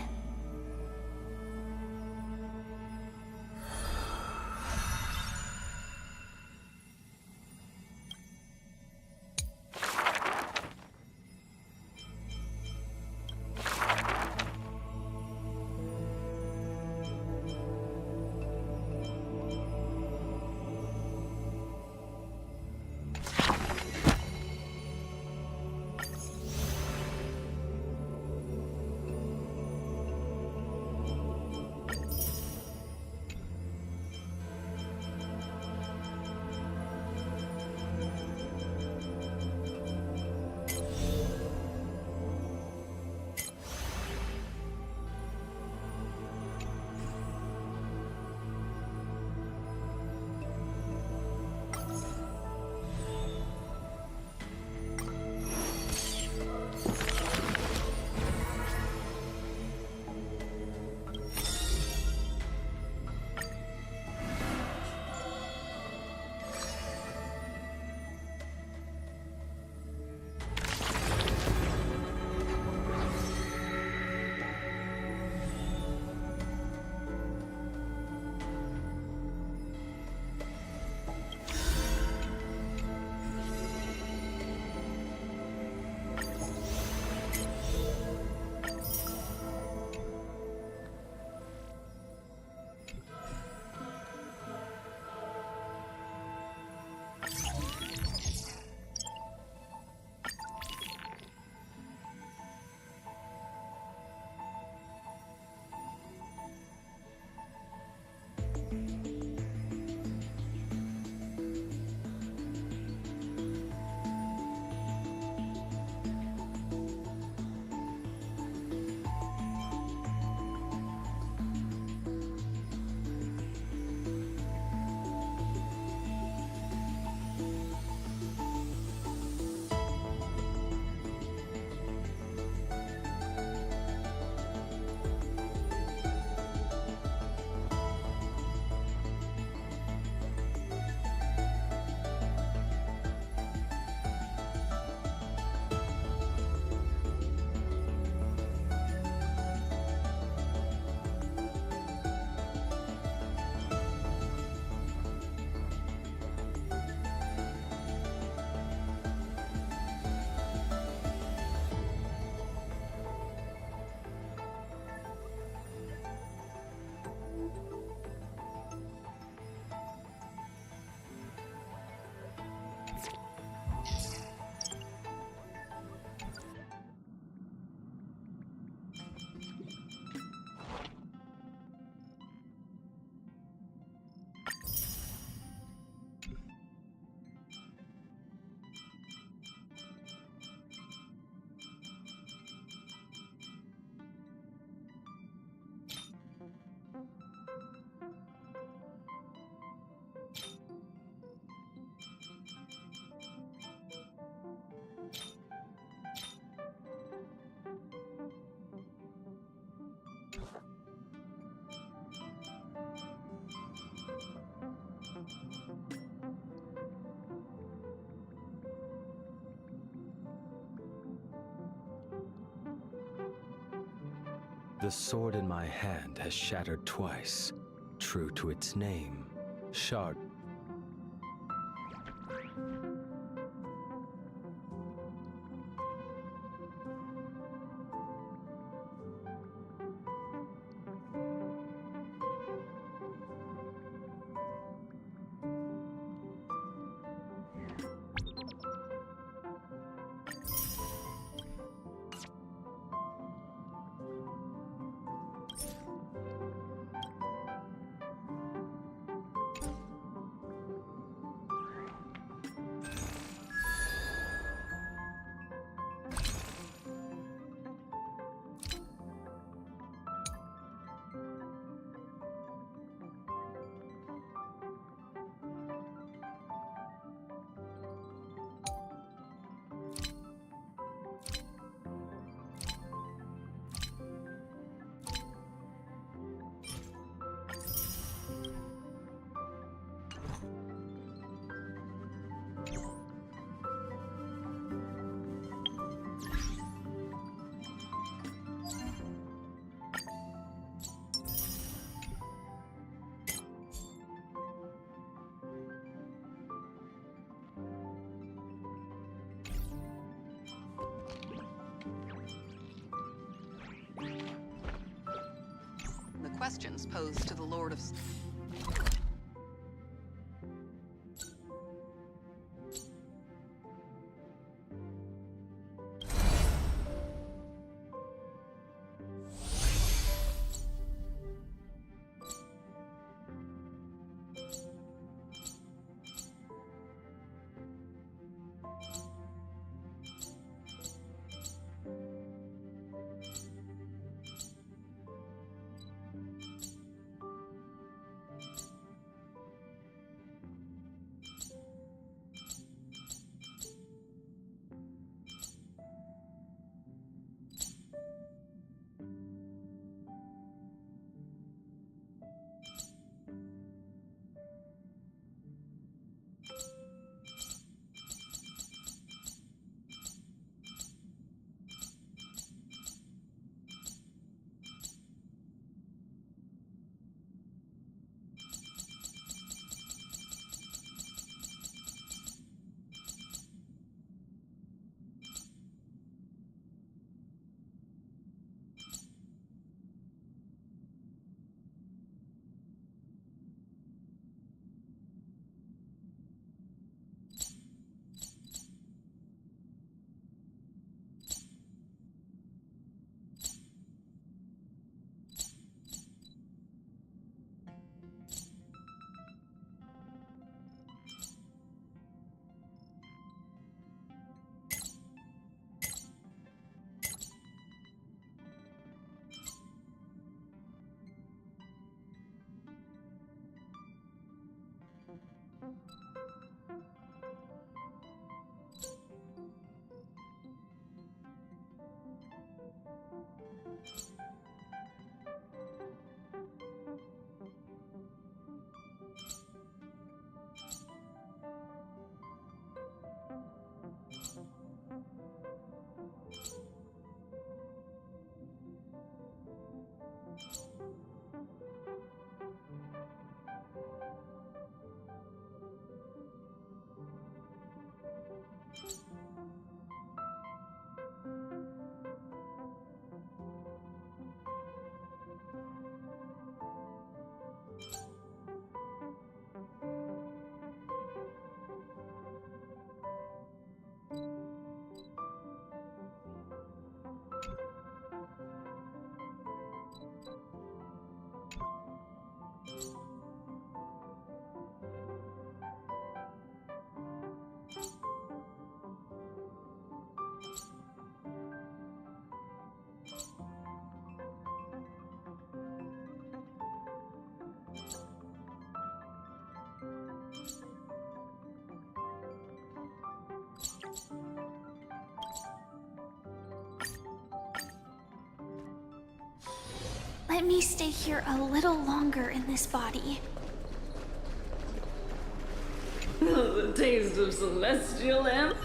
The sword in my hand has shattered twice, true to its name, Shard. The questions posed to the Lord of... Let me stay here a little longer in this body. The taste of celestial amp.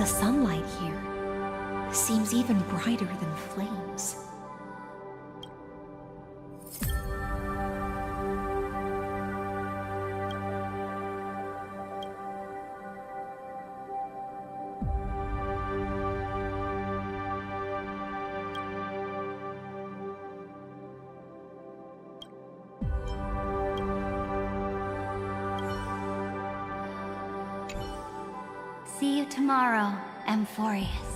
The sunlight here seems even brighter than flames. See you tomorrow, Amphorius.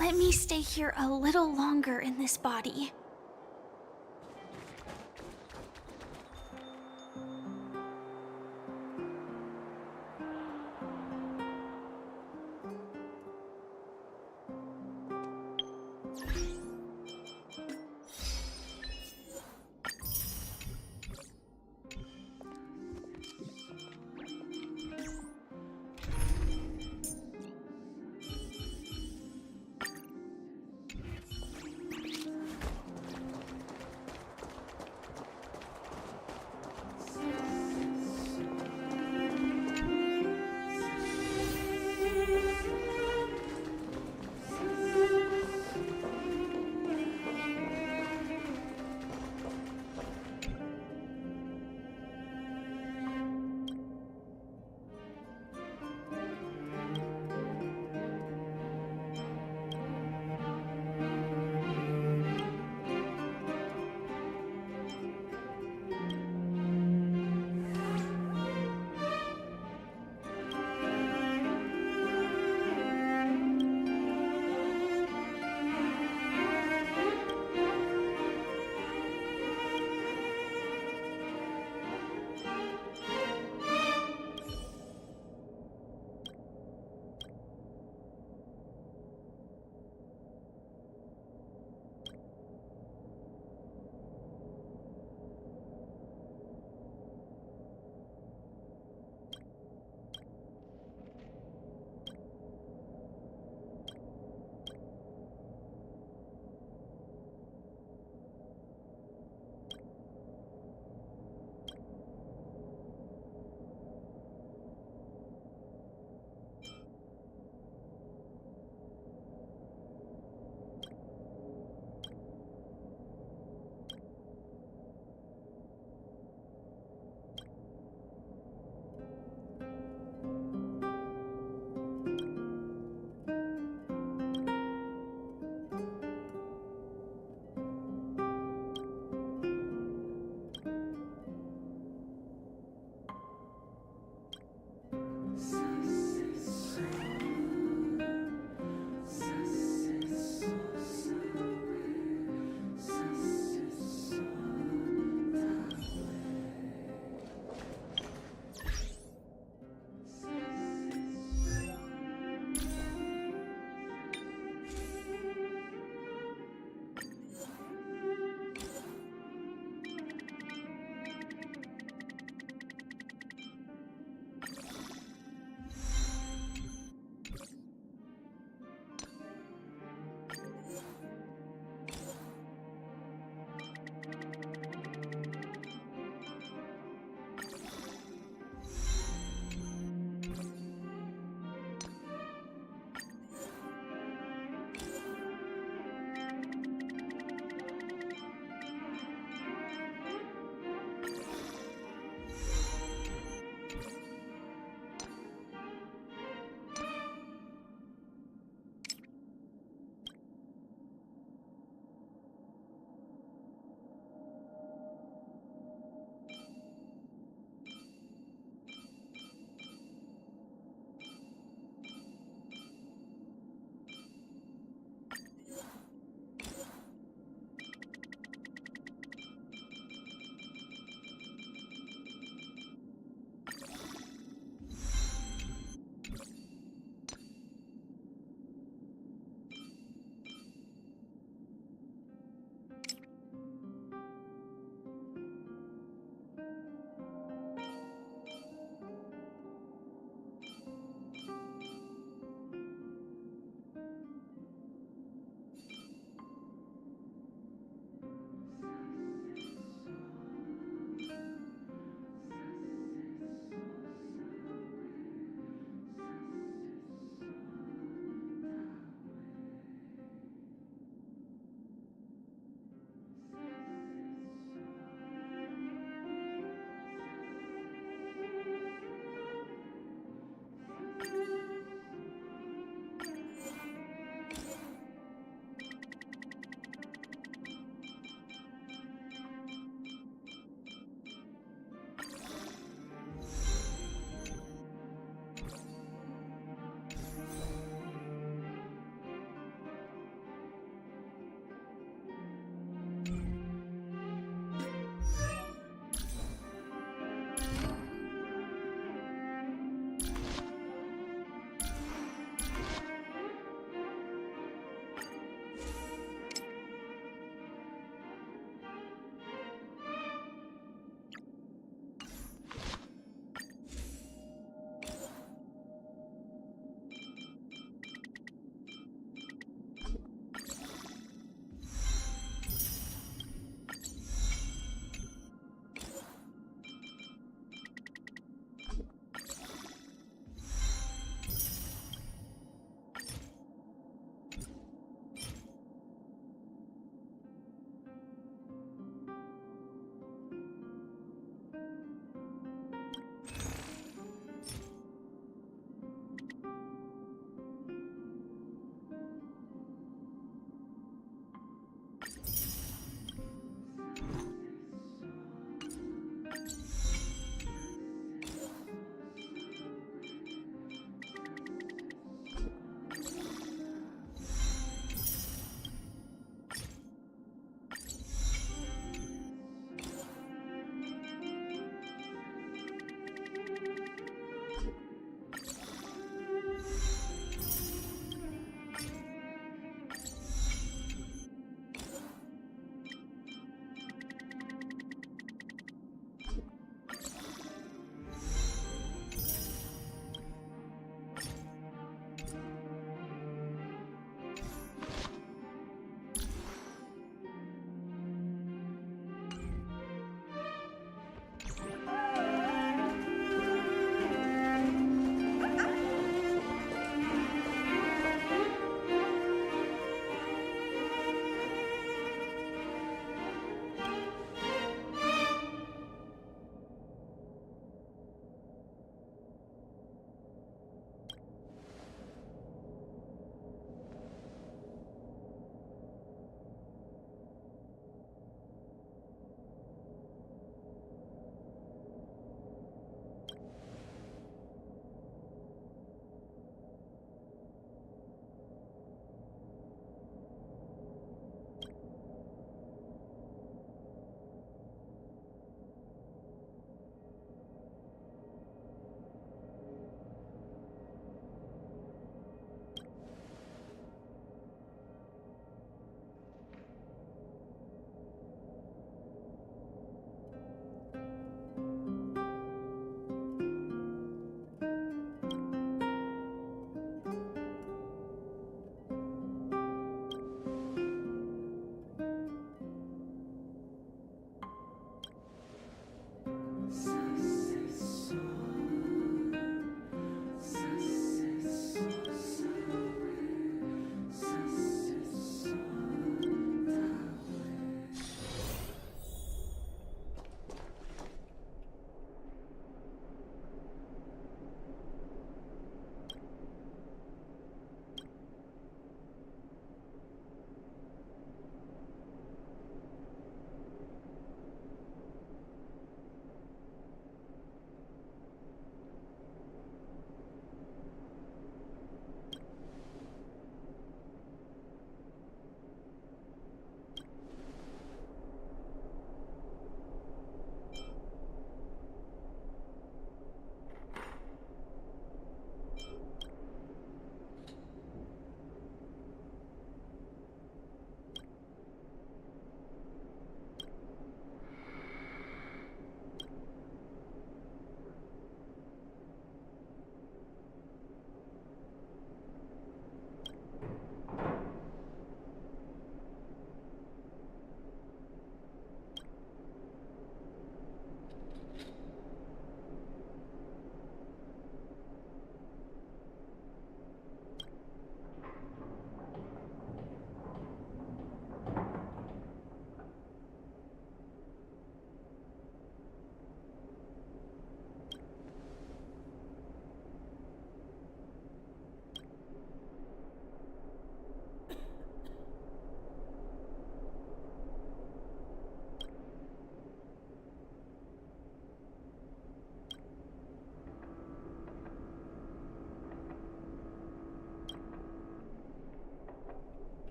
Let me stay here a little longer in this body.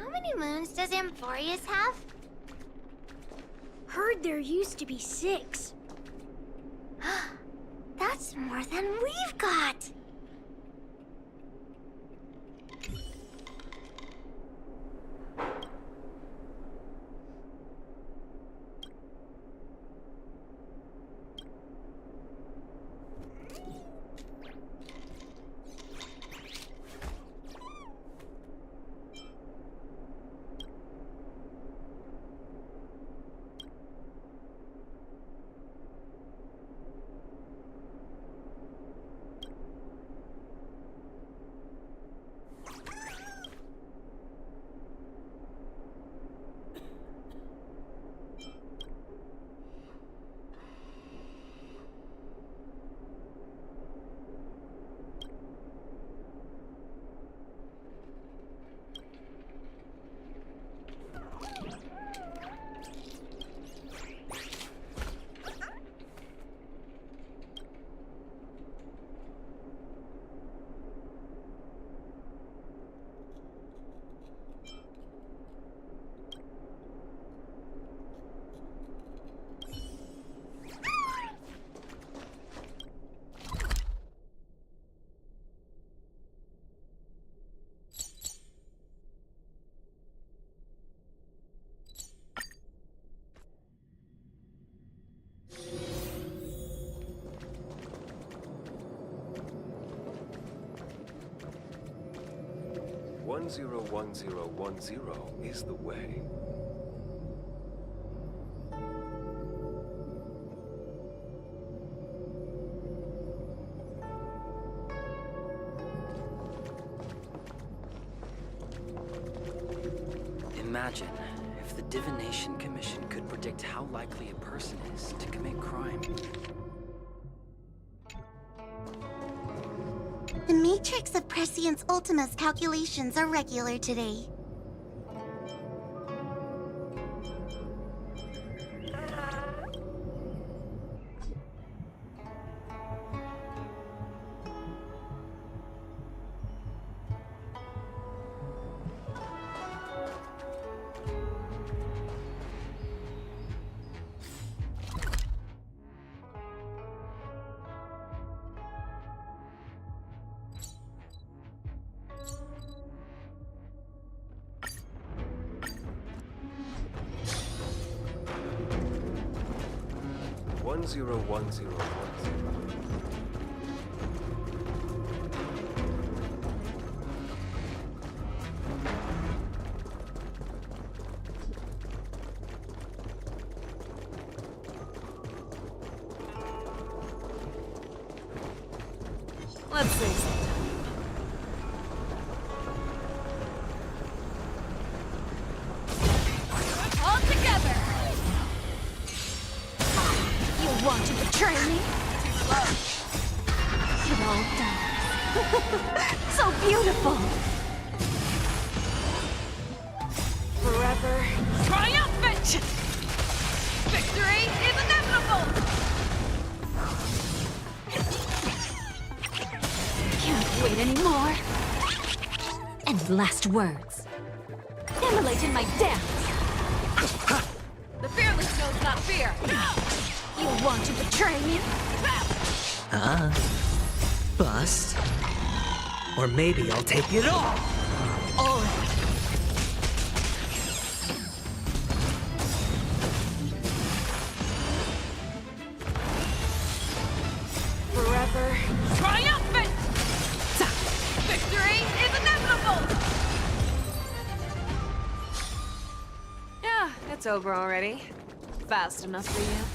How many moons does Amphorius have? Heard there used to be 6. That's more than we've got! One zero 1010 is the way. Imagine if the Divination Commission could predict how likely a person is to commit crime. The matrix of Prescience Ultima's calculations are regular today. One zero 1010. Let's say something. All together! You want to betray me? It all dies. So beautiful! Forever triumphant! Victory is inevitable! Can't wait anymore. And last words. Immolate in my dance. The fearless knows not fear! You want to betray me? Bust. Or maybe I'll take it all. All of it. Forever triumphant! Victory is inevitable! Yeah, it's over already. Fast enough for you.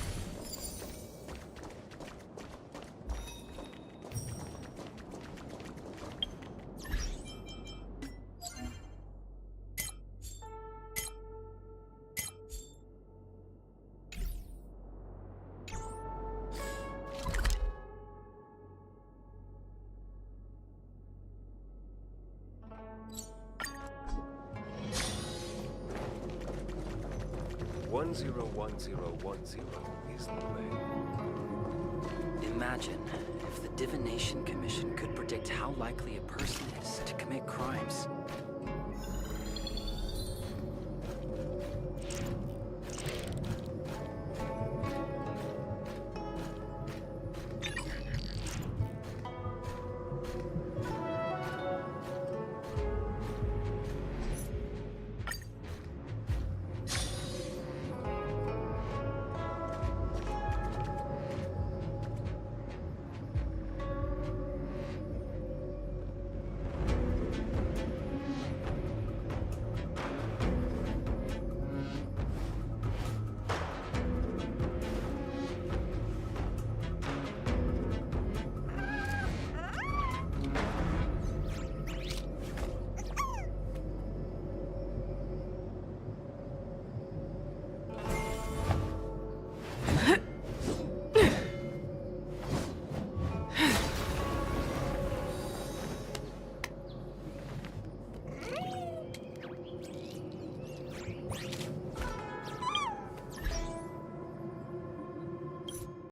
One zero 1010 is the way. Imagine if the Divination Commission could predict how likely a person is to commit crimes.